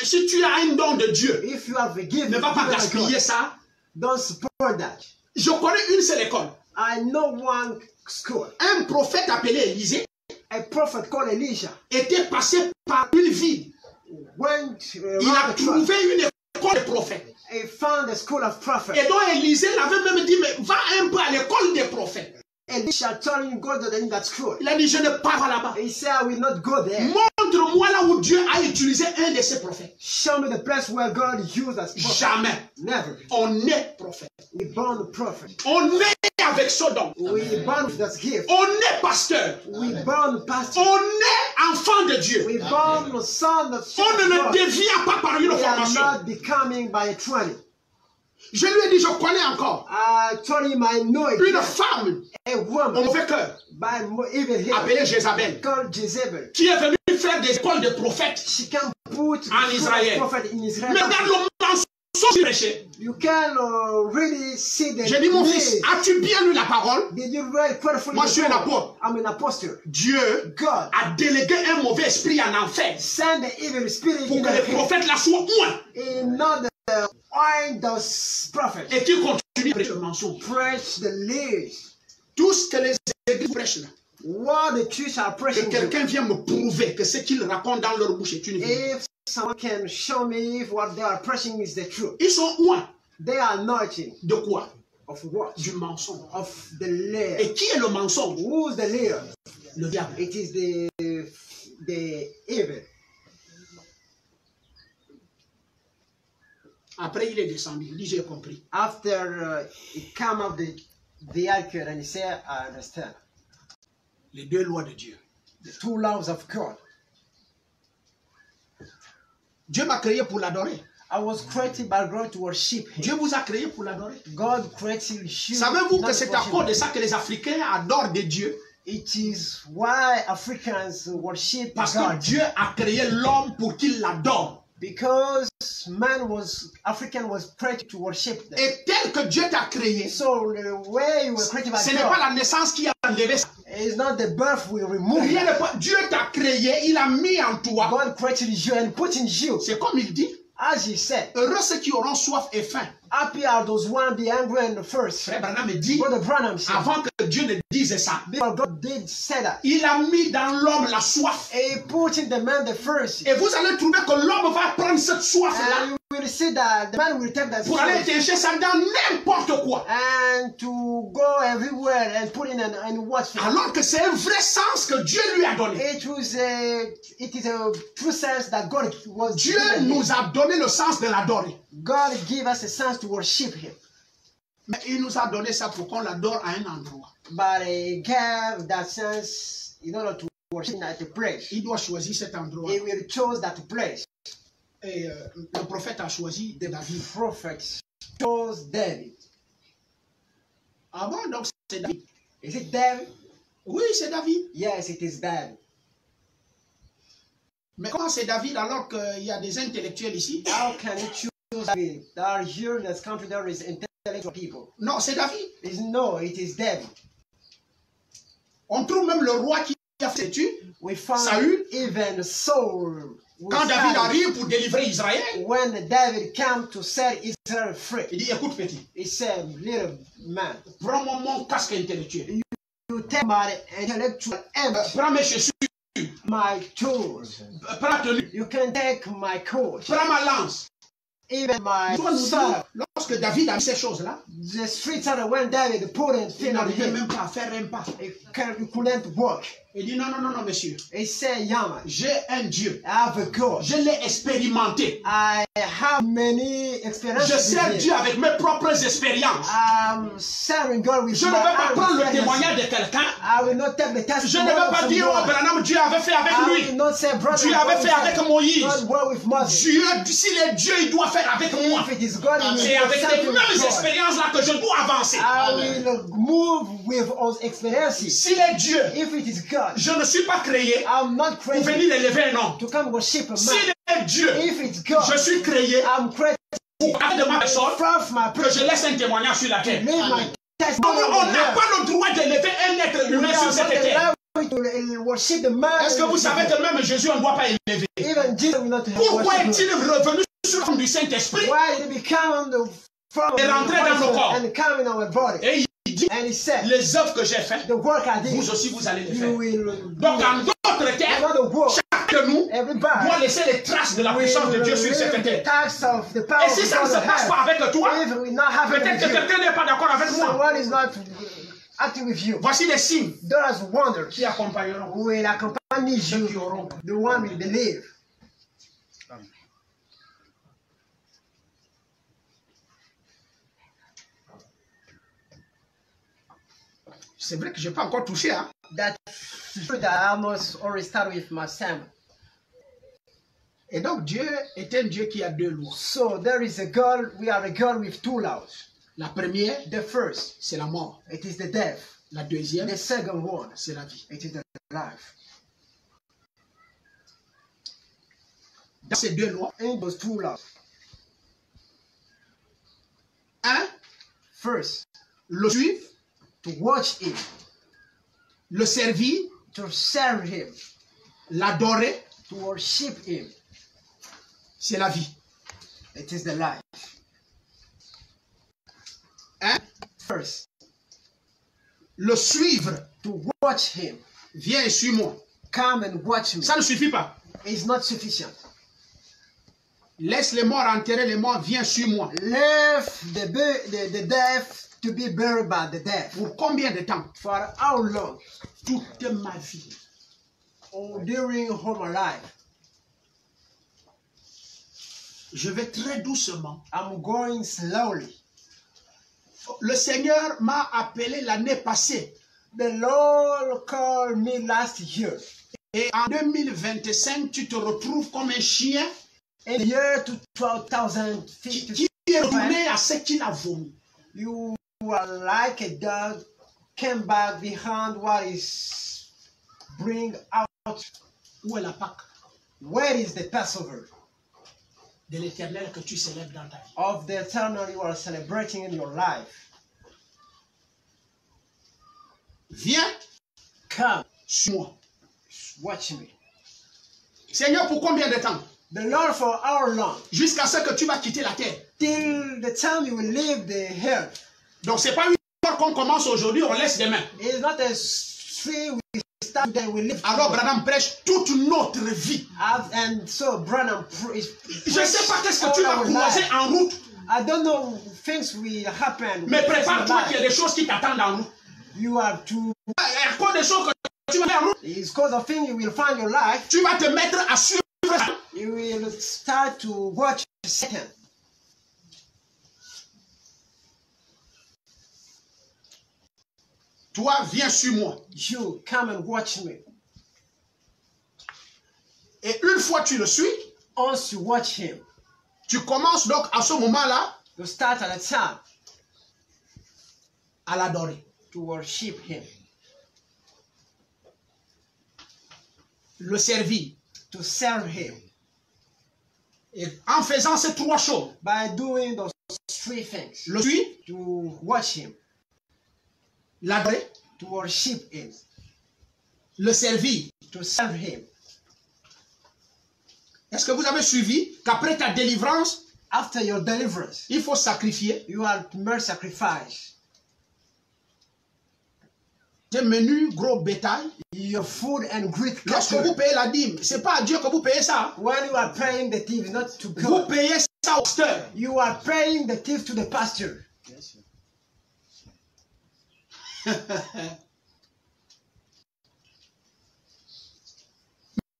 Si tu as un don de Dieu, If you have forgiven, ne va pas gaspiller ça. don't support that. Je connais une seule école. I know one school. Un prophète appelé Élisée A prophet called Elisha était passé par une ville. went Il a around the trouvé une école de prophètes. He found a school of prophets. Et donc Élisée l'avait même dit, mais va un peu à l'école des prophètes. Elisha told him, go to that school. Il a dit, je ne pars pas là-bas. He said, I will not go there. Montre-moi là où Dieu a utilisé un de ses prophètes. Show me the place where God used as prophet. Jamais. Never. On est prophète. We born a prophet. On est avec ce don. We born with that gift. On est pasteur. We born pastor. On est enfant de Dieu. We born son of On ne God. devient pas par une We are formation. not becoming by a training. Je lui ai dit, je connais encore I told him I know it. une femme A au woman mauvais cœur by even here appelée Jézabel called Jezebel. qui est venue faire des écoles de prophètes. She can put En Israël. prophet in Israel. Mais regarde le mensonge du péché. You can really see the J'ai dit, mon place. fils, as-tu bien lu la parole? Did you read carefully? Moi, je suis un apôtre. I'm an apostle. Dieu God a délégué un mauvais esprit en enfer send the evil spirit pour in que les the head prophètes la soient moins in order to find those prophets. et qui continuent à prêcher le mensonge. Preach the lies. Tout ce que les églises prêchent là, What the church are que preaching. quelqu'un vienne me prouver que ce qu'ils racontent dans leur bouche est une vérité. If someone can show me if what they are preaching is the truth, Ils sont loin they are anointing de quoi? of what? Du mensonge. Of the liar. Et qui est le mensonge? Who's the liar? Le diable. It is the evil. Après, il est descendu. Il dit, j'ai compris. After he came up the vehicle and he said, I understand. Les deux lois de Dieu. The two laws of God. Dieu m'a créé pour l'adorer. I was created by God to worship Him. Dieu vous a créé pour l'adorer. God created you. Savez-vous not que to c'est à worship cause de Him. ça que les Africains adorent des dieux? It is why Africans worship Parce que God. Dieu a créé l'homme pour qu'il l'adore. Because African was created to worship them. Et tel que Dieu t'a créé, So the way you were created by ce n'est pas God la naissance qui a enlevé ça. is not the birth we remove. Rien n'est pas. Dieu t'a créé, il a mis en toi. God created you and put in you. C'est comme il dit, As He said, heureux ceux qui auront soif et faim. happy are those one be hungry and thirst. Frère Branham me dit, Brother Branham said, avant que Dieu ne dise ça, before God did say that, il a mis dans l'homme la soif. He put in the man the thirst. Et vous allez trouver que l'homme va prendre cette soif-là And you will see that the man will take that pour aller thirst étancher ça dans n'importe quoi. and to go everywhere and put in and watch. Alors que c'est un vrai sens que Dieu lui a donné. It is a true sense that God was Dieu given him. nous a donné le sens de l'adorer. God gave us a sense to worship Him. Mais il nous a donné ça pour qu'on l'adore à un endroit. But He gave that sense in order to worship at a place. Il doit choisir cet endroit. He will choose that place. Et le prophète a choisi The David. prophet chose David. Ah bon, donc c'est David. Is it David? Oui, c'est David. Yes, it is David. Mais comment c'est David alors qu'il y a des intellectuels ici? How can you choose David? There are here in this country there is intellectual people. Non, c'est David. No, it is David. On trouve même le roi qui a fait cette étude. We found Saül. even Saul. Quand David arrive pour délivrer Israël, When David came to set Israel free, il dit, écoute petit, he said, little man, prends-moi mon casque intellectuel. you take my intellectual empty, Prends mes chaussures, my tools. prends ta tenue, You can take my coat. prends ma lance. Even my Toi, nous son, disons, lorsque David a mis ces choses-là, the street son, when David put it il in on n'arrivait him, même pas à faire un pas. he couldn't walk. Il dit non, non, non, non, monsieur. He said, yeah, man, J'ai un Dieu. I have a God. Je l'ai expérimenté. I have many experiences. Je sers with Dieu him. avec mes propres expériences. I'm serving God with Je ne my vais pas own prendre le experiences. témoignage de quelqu'un. I will not take the Je testimony ne vais of pas dire, oh, someone. Branham, Dieu avait fait avec I will lui. not say, brother, Dieu avait fait avec Moïse. God work with Moses. Dieu, s'il est Dieu, il doit faire avec moi. If it is God, he will C'est do avec something les with mêmes God. expériences-là que je dois avancer. I will move with all experiences. S'il est Dieu, If it is God, je ne suis pas créé I'm not pour crazy venir élever un homme. to come worship a man. S'il est Dieu, If it's God, je suis créé I'm crazy pour avec de ma personne from my que je laisse un témoignage sur la terre. Leave my Non, testimony on on n'a earth. pas le droit d'élever un être We humain sur are cette not terre. allowed to worship the man. Est-ce que vous savez que même Jésus, on ne doit pas élever? Even Jesus will not Pourquoi worship est-il him. revenu sur la forme du Saint-Esprit Why did he become the from et rentrer dans nos corps? and come in our body? Et il dit, And he said, les œuvres que j'ai faites, the work I did, vous aussi vous allez les you faire. will Donc en d'autres do termes, another work. chacun de nous Everybody doit laisser les traces de la will puissance de Dieu sur cette live the terre. tax of the Et power si of ça ne God se on passe earth. pas avec toi, If we not have it peut-être with que you, quelqu'un n'est pas d'accord avec moi. someone is not acting with you. Voici les signes Those wonders qui accompagneront will accompany ceux qui you, auront. the one will believe. C'est vrai que je n'ai pas encore touché. Hein? That's true that I almost already start with my sermon. Et donc Dieu est un Dieu qui a deux lois. So there is a God, we are a God with two laws. La première, The first, c'est la mort. it is the death. La deuxième, The second one, c'est la vie. it is the life. Dans ces deux lois, In those two laws, un, first, le suivre, to watch him, le servir, to serve him, l'adorer, to worship him, c'est la vie. it is the life. Un, First, le suivre, to watch him, viens et suis-moi. come and watch me, Ça ne suffit pas. is not sufficient. Laisse les morts enterrer les morts, viens suis-moi. Leave the death to be buried by the death. Pour combien de temps? For how long? Toute ma vie. Or during all my life. Je vais très doucement. I'm going slowly. Le Seigneur m'a appelé l'année passée. The Lord called me last year. Et en 2025, tu te retrouves comme un chien In the year qui 2050, est retourné à ce qu'il a vomi. you are like a dog came back behind what is bring out. Où est la Pâque Where is the Passover de l'Éternel que tu célèbres dans ta vie? of the eternal you are celebrating in your life? Viens, Come, suis-moi. watch me. Seigneur, pour combien de temps? The Lord for how long? Jusqu'à ce que tu vas quitter la terre. Till the time you will leave the earth. Donc, ce n'est pas une histoire qu'on commence aujourd'hui, on laisse demain. It's not a tree we start then we live. Alors, Branham prêche toute notre vie. And so Branham is. Je ne sais pas qu'est-ce que tu vas croiser en route, I don't know things will happen. mais prépare-toi qu'il y a des choses qui t'attendent en route. You have to. Il y a quoi des choses que tu vas faire en route? It's because of things you will find your life. Tu vas te mettre à suivre. You will start to watch Satan. Toi, viens sur moi. You come and watch me. Et une fois tu le suis, Once you watch him, tu commences donc à ce moment-là you start at a time à l'adorer. to worship him, Le servir. to serve him. Et en faisant ces trois choses, By doing those three things, le suivre, to watch him, l'adorer, to worship him, le servir. to serve him. Est-ce que vous avez suivi qu'après ta délivrance, After your deliverance, il faut sacrifier you are to make sacrifice. tes menus gros bétail? Your food and great Lorsque cattle. vous payez la dîme, ce n'est pas à Dieu que vous payez ça. When you are praying, the thief is not to Vous God. payez ça au pasteur. You are paying the thief to the pastor.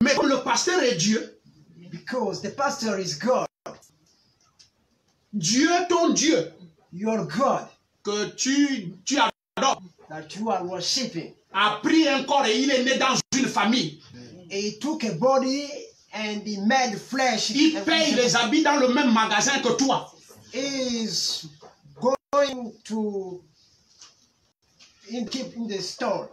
Mais comme le pasteur est Dieu, Because the pastor is God. Dieu, ton Dieu, Your God que tu adores, that you are worshipping. a pris un corps et il est né dans une famille. He took a body and he made flesh. Il paye les habits dans le même magasin que toi. He is going to keep in the store.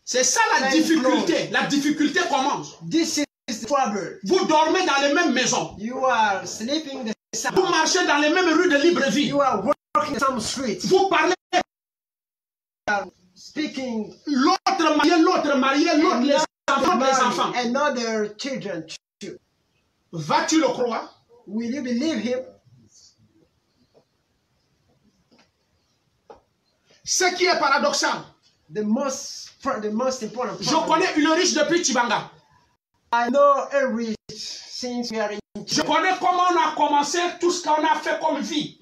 C'est ça la difficulté. La difficulté commence. This is the trouble. Vous dormez dans les mêmes maisons. You are sleeping in the same. Vous marchez dans les mêmes rues de Libreville. You are working in some street. Vous parlez. Speaking. L'autre marié, l'autre, les enfants. Another children too. Vas-tu le croire? Will you believe him? Ce qui est paradoxal. The most important. Je connais Ulrich depuis Tibanga. I know Ulrich since we are in. Je connais comment on a commencé, tout ce qu'on a fait comme vie.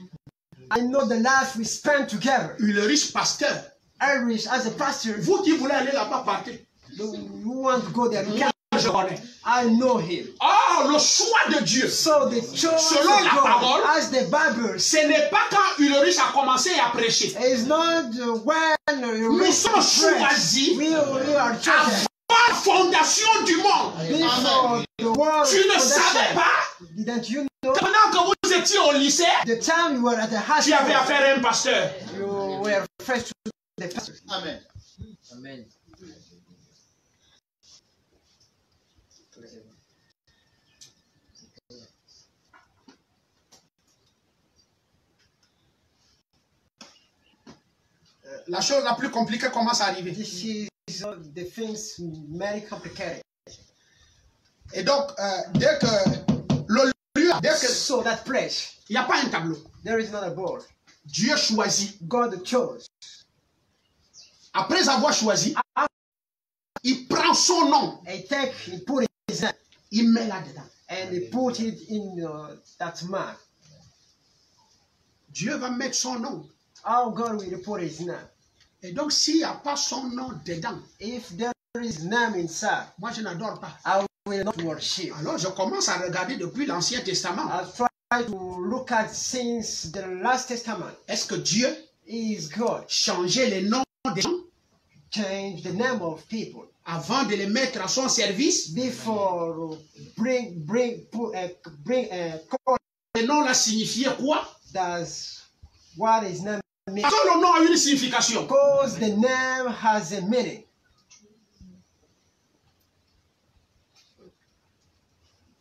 I know the life we spent together. Ulrich pasteur. Ulrich as a pastor. Vous qui voulez aller là-bas, partez. You want to go there? Moi, je connais. I know him. Oh, le choix de Dieu. So the choice Selon of la God, parole, as the Bible, ce n'est pas quand Ulrich a commencé à prêcher. is not when Nous sommes choisis we are chosen. avant la fondation du monde. Before the world Tu ne savais pas, didn't you know? pendant que vous étiez au lycée, The time you were at the tu avais hospital, affaire à un pasteur. you were first to the pastor. Amen. Amen. La chose la plus compliquée commence à arriver. This is the things very complicated. Et donc, dès que le lieu, dès que So that place, il n'y a pas un tableau, there is not a board. Dieu choisit. God chose. Après avoir choisi, il prend son nom, He put his name il met là-dedans. and he put it in that man. Dieu va mettre son nom. How God will put his name. Et donc, s'il n'y a pas son nom dedans, If there is name inside, moi je n'adore pas. I will not worship. Alors, je commence à regarder depuis l'Ancien Testament. I'll try to look at since the last testament. Est-ce que Dieu Is God changeait les noms des gens change the name of people avant de les mettre à son service? before call Les noms là signifiaient quoi? does what his name means? Parce que le nom a une signification. Because the name has a meaning.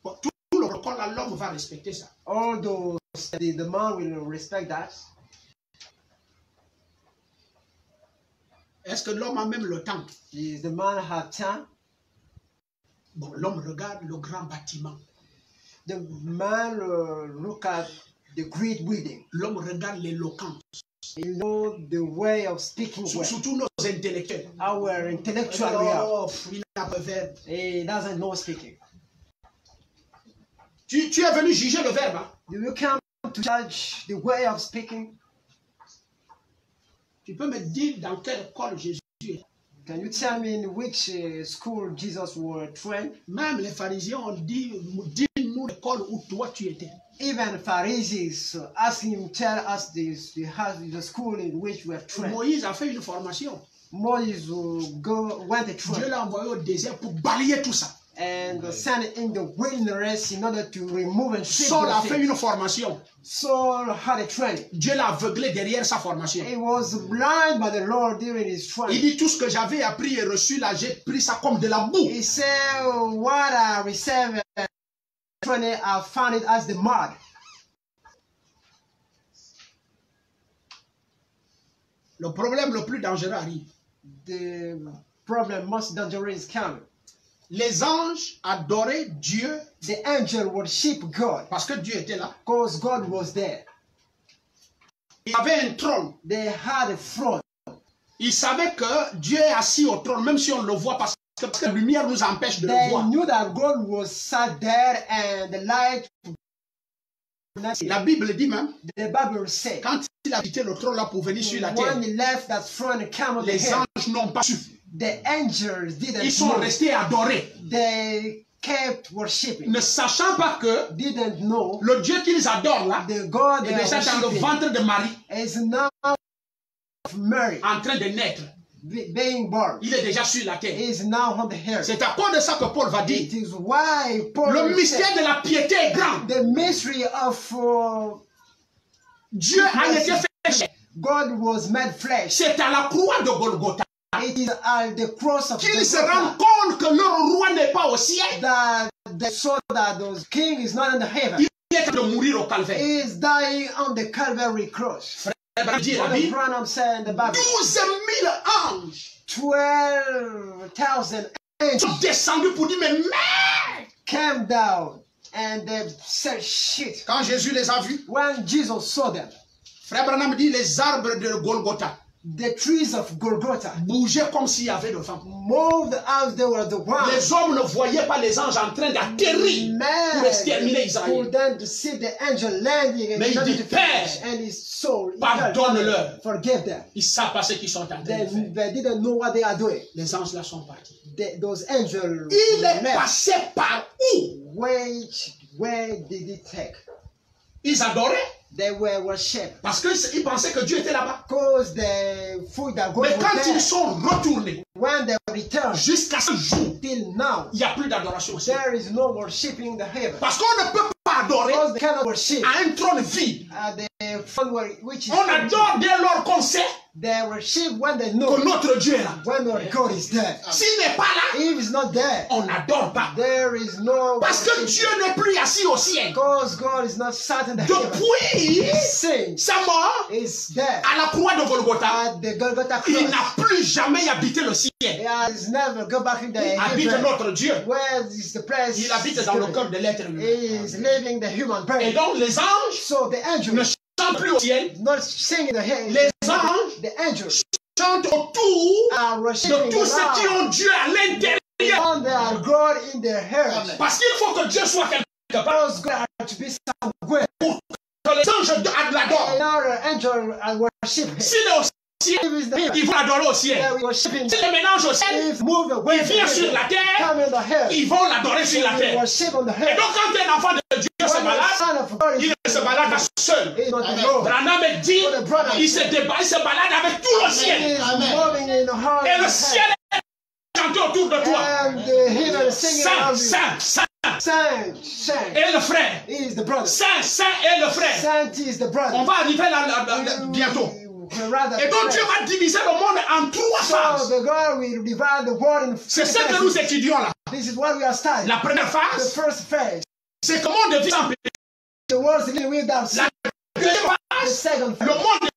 Bon, tout le record là, l'homme va respecter ça. All those the man will respect that. Est-ce que l'homme a même le temps? Is the man have time? Bon, l'homme regarde le grand bâtiment. The man look at the great building. L'homme regarde l'éloquence. He know the way of speaking well. Surtout nos intellectuels. Our intellectual we are. Oh, il n'a pas de verbe. He doesn't know speaking. Tu es venu juger le verbe. Hein? Do you come to judge the way of speaking? Tu peux me dire dans quelle école Jésus est? Can you tell me in which school Jesus was trained? Même les pharisiens ont dit, dis-nous l'école où toi tu étais. Even Pharisees asked him, tell us the school in which we are trained. Moïse a fait une formation. Moses went to Dieu train l'a envoyé au désert pour balayer tout ça. and sent in the wilderness in order to remove and strip Saul a the fait things. une formation. Saul had a training. Dieu l'a aveuglé derrière sa formation. He was blind by the Lord during his Il training. dit tout ce que j'avais appris et reçu là, j'ai pris ça comme de la boue. He said, what I received training, I found it as the mud. Le problème le plus dangereux arrive. The problem most dangerous is coming. Les anges adoraient Dieu The angel worship God parce que Dieu était là. because God was there. Il avait un trône. They had a throne. Ils savaient que Dieu est assis au trône, même si on le voit parce que la lumière nous empêche de le They voir. knew that God was sat there and the light La Bible dit même, The Bible says, quand il a quitté le trône là pour venir sur la terre, when he left that throne and came on the les hill, anges n'ont pas su. the angels Ils didn't sont know. restés adorés, They kept worshiping. ne sachant pas que Didn't know le Dieu qu'ils adorent là the God est they are déjà dans le worshiping ventre de Marie, is now of Mary en train de naître. being born. Il est déjà sur la terre. Is now on the hill. C'est à cause de ça que Paul va dire, It is why Paul le mystère said, de la piété est grand. the mystery of Dieu a été fait. God was made flesh. C'est à la croix de Golgotha It is at the cross of qu'ils se Golgotha rendent compte que leur roi n'est pas au ciel. that they saw that the king is not in the heaven. Il est en train de mourir au calvaire. He is dying on the Calvary cross. Frère dit la Brother Bible, Branham said in the Bible, 12 000 anges 12,000 angels sont descendus pour dire, mais merde! came down and they said shit. Quand Jésus les a vus, When Jesus saw them, Frère Branham dit, les arbres de Golgotha the trees of Golgotha bougeaient comme s'il y avait le vent. moved as they were the ground. Les hommes ne voyaient pas les anges en train d'atterrir pour exterminer For Israël. them to see the angel landing and Mais il dit, to finish, Père, and his soul, pardonne-leur. forgive them. Ils savent pas ce qu'ils sont en train de faire. They didn't know what they are doing. Les anges là sont partis. Those angels Il est left. passé par où? Where did it take? Ils adoraient They were worshipped parce qu'ils pensaient que Dieu était là-bas. because the food that God Mais quand was ils there. sont retournés, When they returned, jusqu'à ce jour, till now, il n'y a plus d'adoration au ciel. there is no worshiping the heaven. Parce qu'on ne peut pas adorer Because they cannot worship à un trône vide. the front which is On adore dès lors qu'on sait they worship when they know que notre Dieu est là. when our God is there. S'il n'est pas là, If it's not there, on n'adore pas. there is no Parce que worship. Dieu n'est plus assis au ciel. Because God is not sat in the heaven. Depuis Sin sa mort is there à la croix de Golgotha, at the Golgotha il cross. n'a plus jamais habité le ciel. He has never go back in the Il habite heaven. notre Dieu. Where is the place? Il habite dans le cœur de l'être humain. He is living the human Et brain. donc les anges So the ne angels chantent plus au ciel. not singing the heaven. Les anges The angels chantent autour are de worshiping tous ceux qui around. ont Dieu à l'intérieur. One that are God in their heart. Parce qu'il faut que Dieu soit quelque part. Because God has to be somewhere. Que les anges l'adorent. Another angel are worshiping. S'il est au ciel, If it's the heaven, ils vont l'adorer au ciel. they will worship him. S'il les mélange au ciel, If move away il vient sur la terre, come in the heaven. ils vont l'adorer sur la They terre. worship on the Et heaven. donc quand un enfant de Dieu se When the balade, Son of God il is ne se balade pas seul. is not alone. Branham dit, il se balade avec tout le He ciel. is moving in the heart Et of le the ciel heaven. est chanté autour de toi. And the heaven is singing Saint, around you. saint, saint. Saint, Saint Et le frère. is the brother. Saint, saint et le frère. Saint is the brother. On va arriver là bientôt. Et donc Dieu va diviser le monde en trois So phases. the God will divide the world in C'est ce que phases. nous étudions là. This is what we are studying. La première The phase, first phase, c'est comment on devient sans péché. the world is living without sin. La deuxième The phase, second le phase, monde.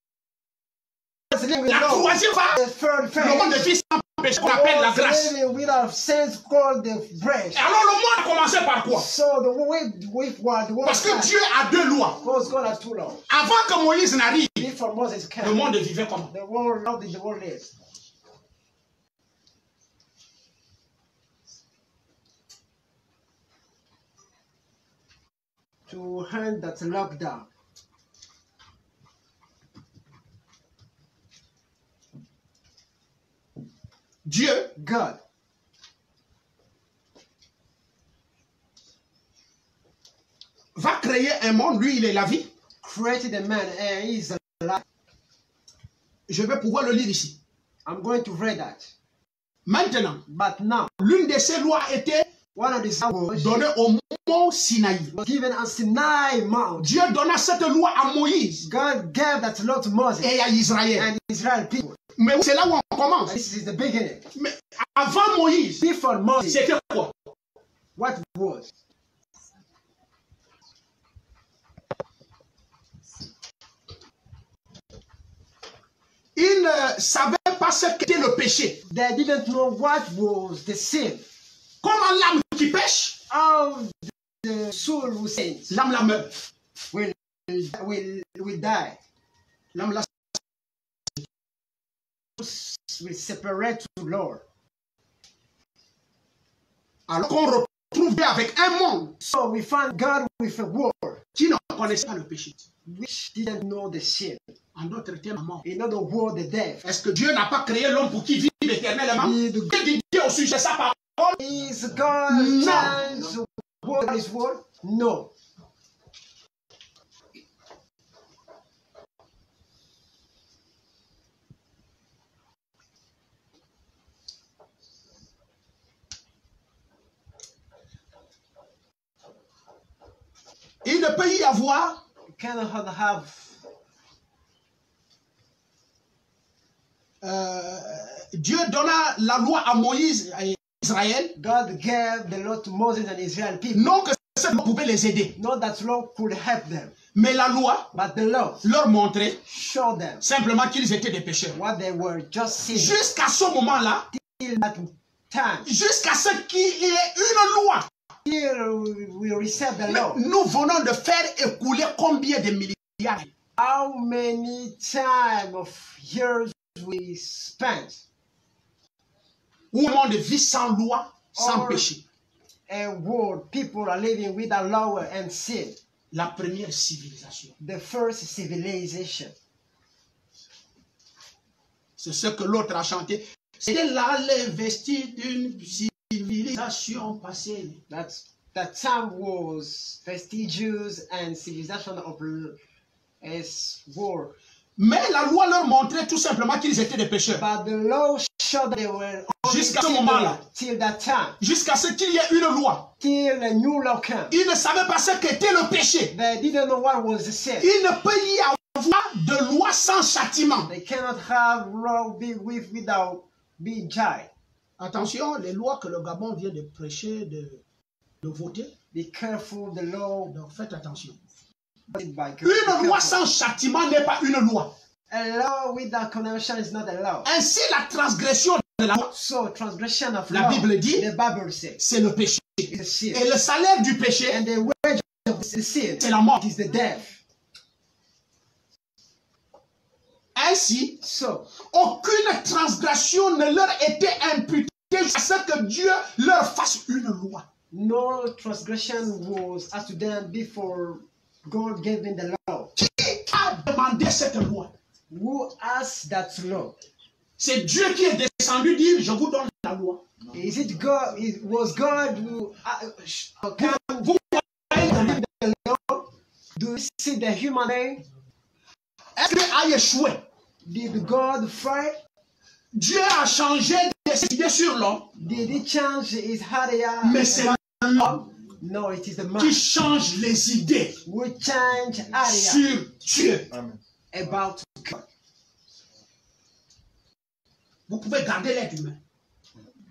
is living with La law. troisième phase, The third le monde phase, vit sans péché qu'on the appelle la world is grâce. living without sins called the grace. Et alors le monde a commencé par quoi? So the way with what the world Parce que has, Dieu a deux lois. because God has two laws. Avant que Moïse n'arrive, Before Moses le came, monde vivait comment? the world, how did the world live? To end that lockdown. Dieu God va créer un monde, lui il est la vie. created a man and he is alive. Je vais pouvoir le lire ici. I'm going to read that. Maintenant, But now, l'une de ces lois était one of these was donnée au mont Sinaï. given on Sinai Mount. Dieu donna cette loi à Moïse God gave that law to Moses et à Israël. and Israel people. Mais c'est là où on commence. This is the beginning. Mais avant Moïse, Before Moses, c'était quoi? what was? Ils ne savaient pas ce qu'était le péché. They didn't know what was the sin. Comment l'âme qui pêche, How the soul who sins l'âme la meurt. will die. L'âme la Will separate to the Lord. Alors qu'on retrouve Dieu avec un monde So we find God with a world qui ne connaissait pas le péché. which didn't know the sin. En d'autres termes, la mort. In other words, the death. Est-ce que Dieu n'a pas créé l'homme pour qu'il vive éternellement? Did Que dit Dieu au sujet de sa parole? Is God No. trying to work His word? No. Il ne peut y avoir You cannot have Dieu donna la loi à Moïse et Israël, God gave the law to Moses and Israel people. non que cette loi pouvait les aider, Not that law could help them, mais la loi but the law leur montrait showed them simplement qu'ils étaient des pécheurs. what they were just seeing Jusqu'à ce moment-là, till that time. jusqu'à ce qu'il y ait une loi, Here we receive the law. nous venons de faire écouler combien de milliards? How many time of years we spent Où un monde vit sans loi, sans Or- péché. a world people are living without law and sin. La première civilisation. The first civilization. C'est ce que l'autre a chanté. C'était là les vestiges d'une civilisation passée. That time was vestigious and civilization of a world. Mais la loi leur montrait tout simplement qu'ils étaient des pécheurs. But the law showed they were only Jusqu'à ce moment-là. till that time. Jusqu'à ce qu'il y ait une loi. Till the new law came. Ils ne savaient pas ce qu'était le péché. They didn't know what was the sin. Il ne peut y avoir de loi sans châtiment. They cannot have law without being judged. Attention, les lois que le Gabon vient de prêcher, de voter. Be careful the law. Donc faites attention. By Une loi sans châtiment n'est pas une loi. A law without condemnation is not a law. Ainsi, la transgression de la loi, So transgression of la law, Bible dit, the Bible says, c'est le péché. is a sin. Et le salaire du péché, And the wage of the sin c'est la mort. is the death. Ainsi, So aucune transgression ne leur était imputée jusqu'à ce que Dieu leur fasse une loi. no transgression was asked to them before God gave them the law. Qui a demandé cette loi? Who asked that law? C'est Dieu qui est descendu dire, je vous donne la loi. Is it God? It was God who came Vous voyez, the law? Do you see the human name? est-ce que a échoué? Did God fight? Dieu a changé d'idée sur l'homme, Did he change his idea? mais c'est l'homme No, it is the man qui change les idées who change idea sur Dieu. about God. Vous pouvez garder l'être humain.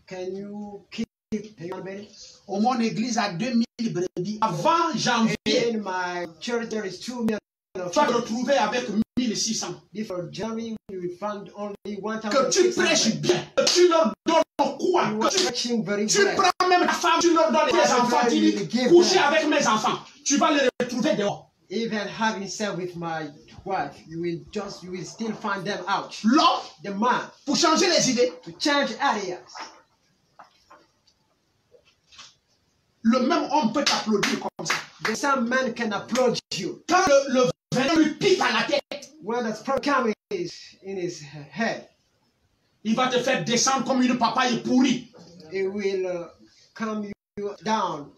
Can you keep the human being? Au mon église à 2000 brebis. Avant janvier, In my church, there is 2 million of tu vas te people. retrouver avec 1600. Before January, we found only Que tu prêches 1,600. bien, que tu leur donnes quoi, You que are tu, preaching very tu well. prends même ta femme, tu leur donnes tes enfants, tu dis, couchez avec mes enfants, tu vas les retrouver dehors. Even having sex with my wife, you will still find them out. L'homme, The man pour changer les idées, to change ideas. le même homme peut t'applaudir comme ça. The same man can applaud you Quand le venin lui pique à la tête, when the problem is in his head. il va te faire descendre comme une papaye pourrie. It will calm you down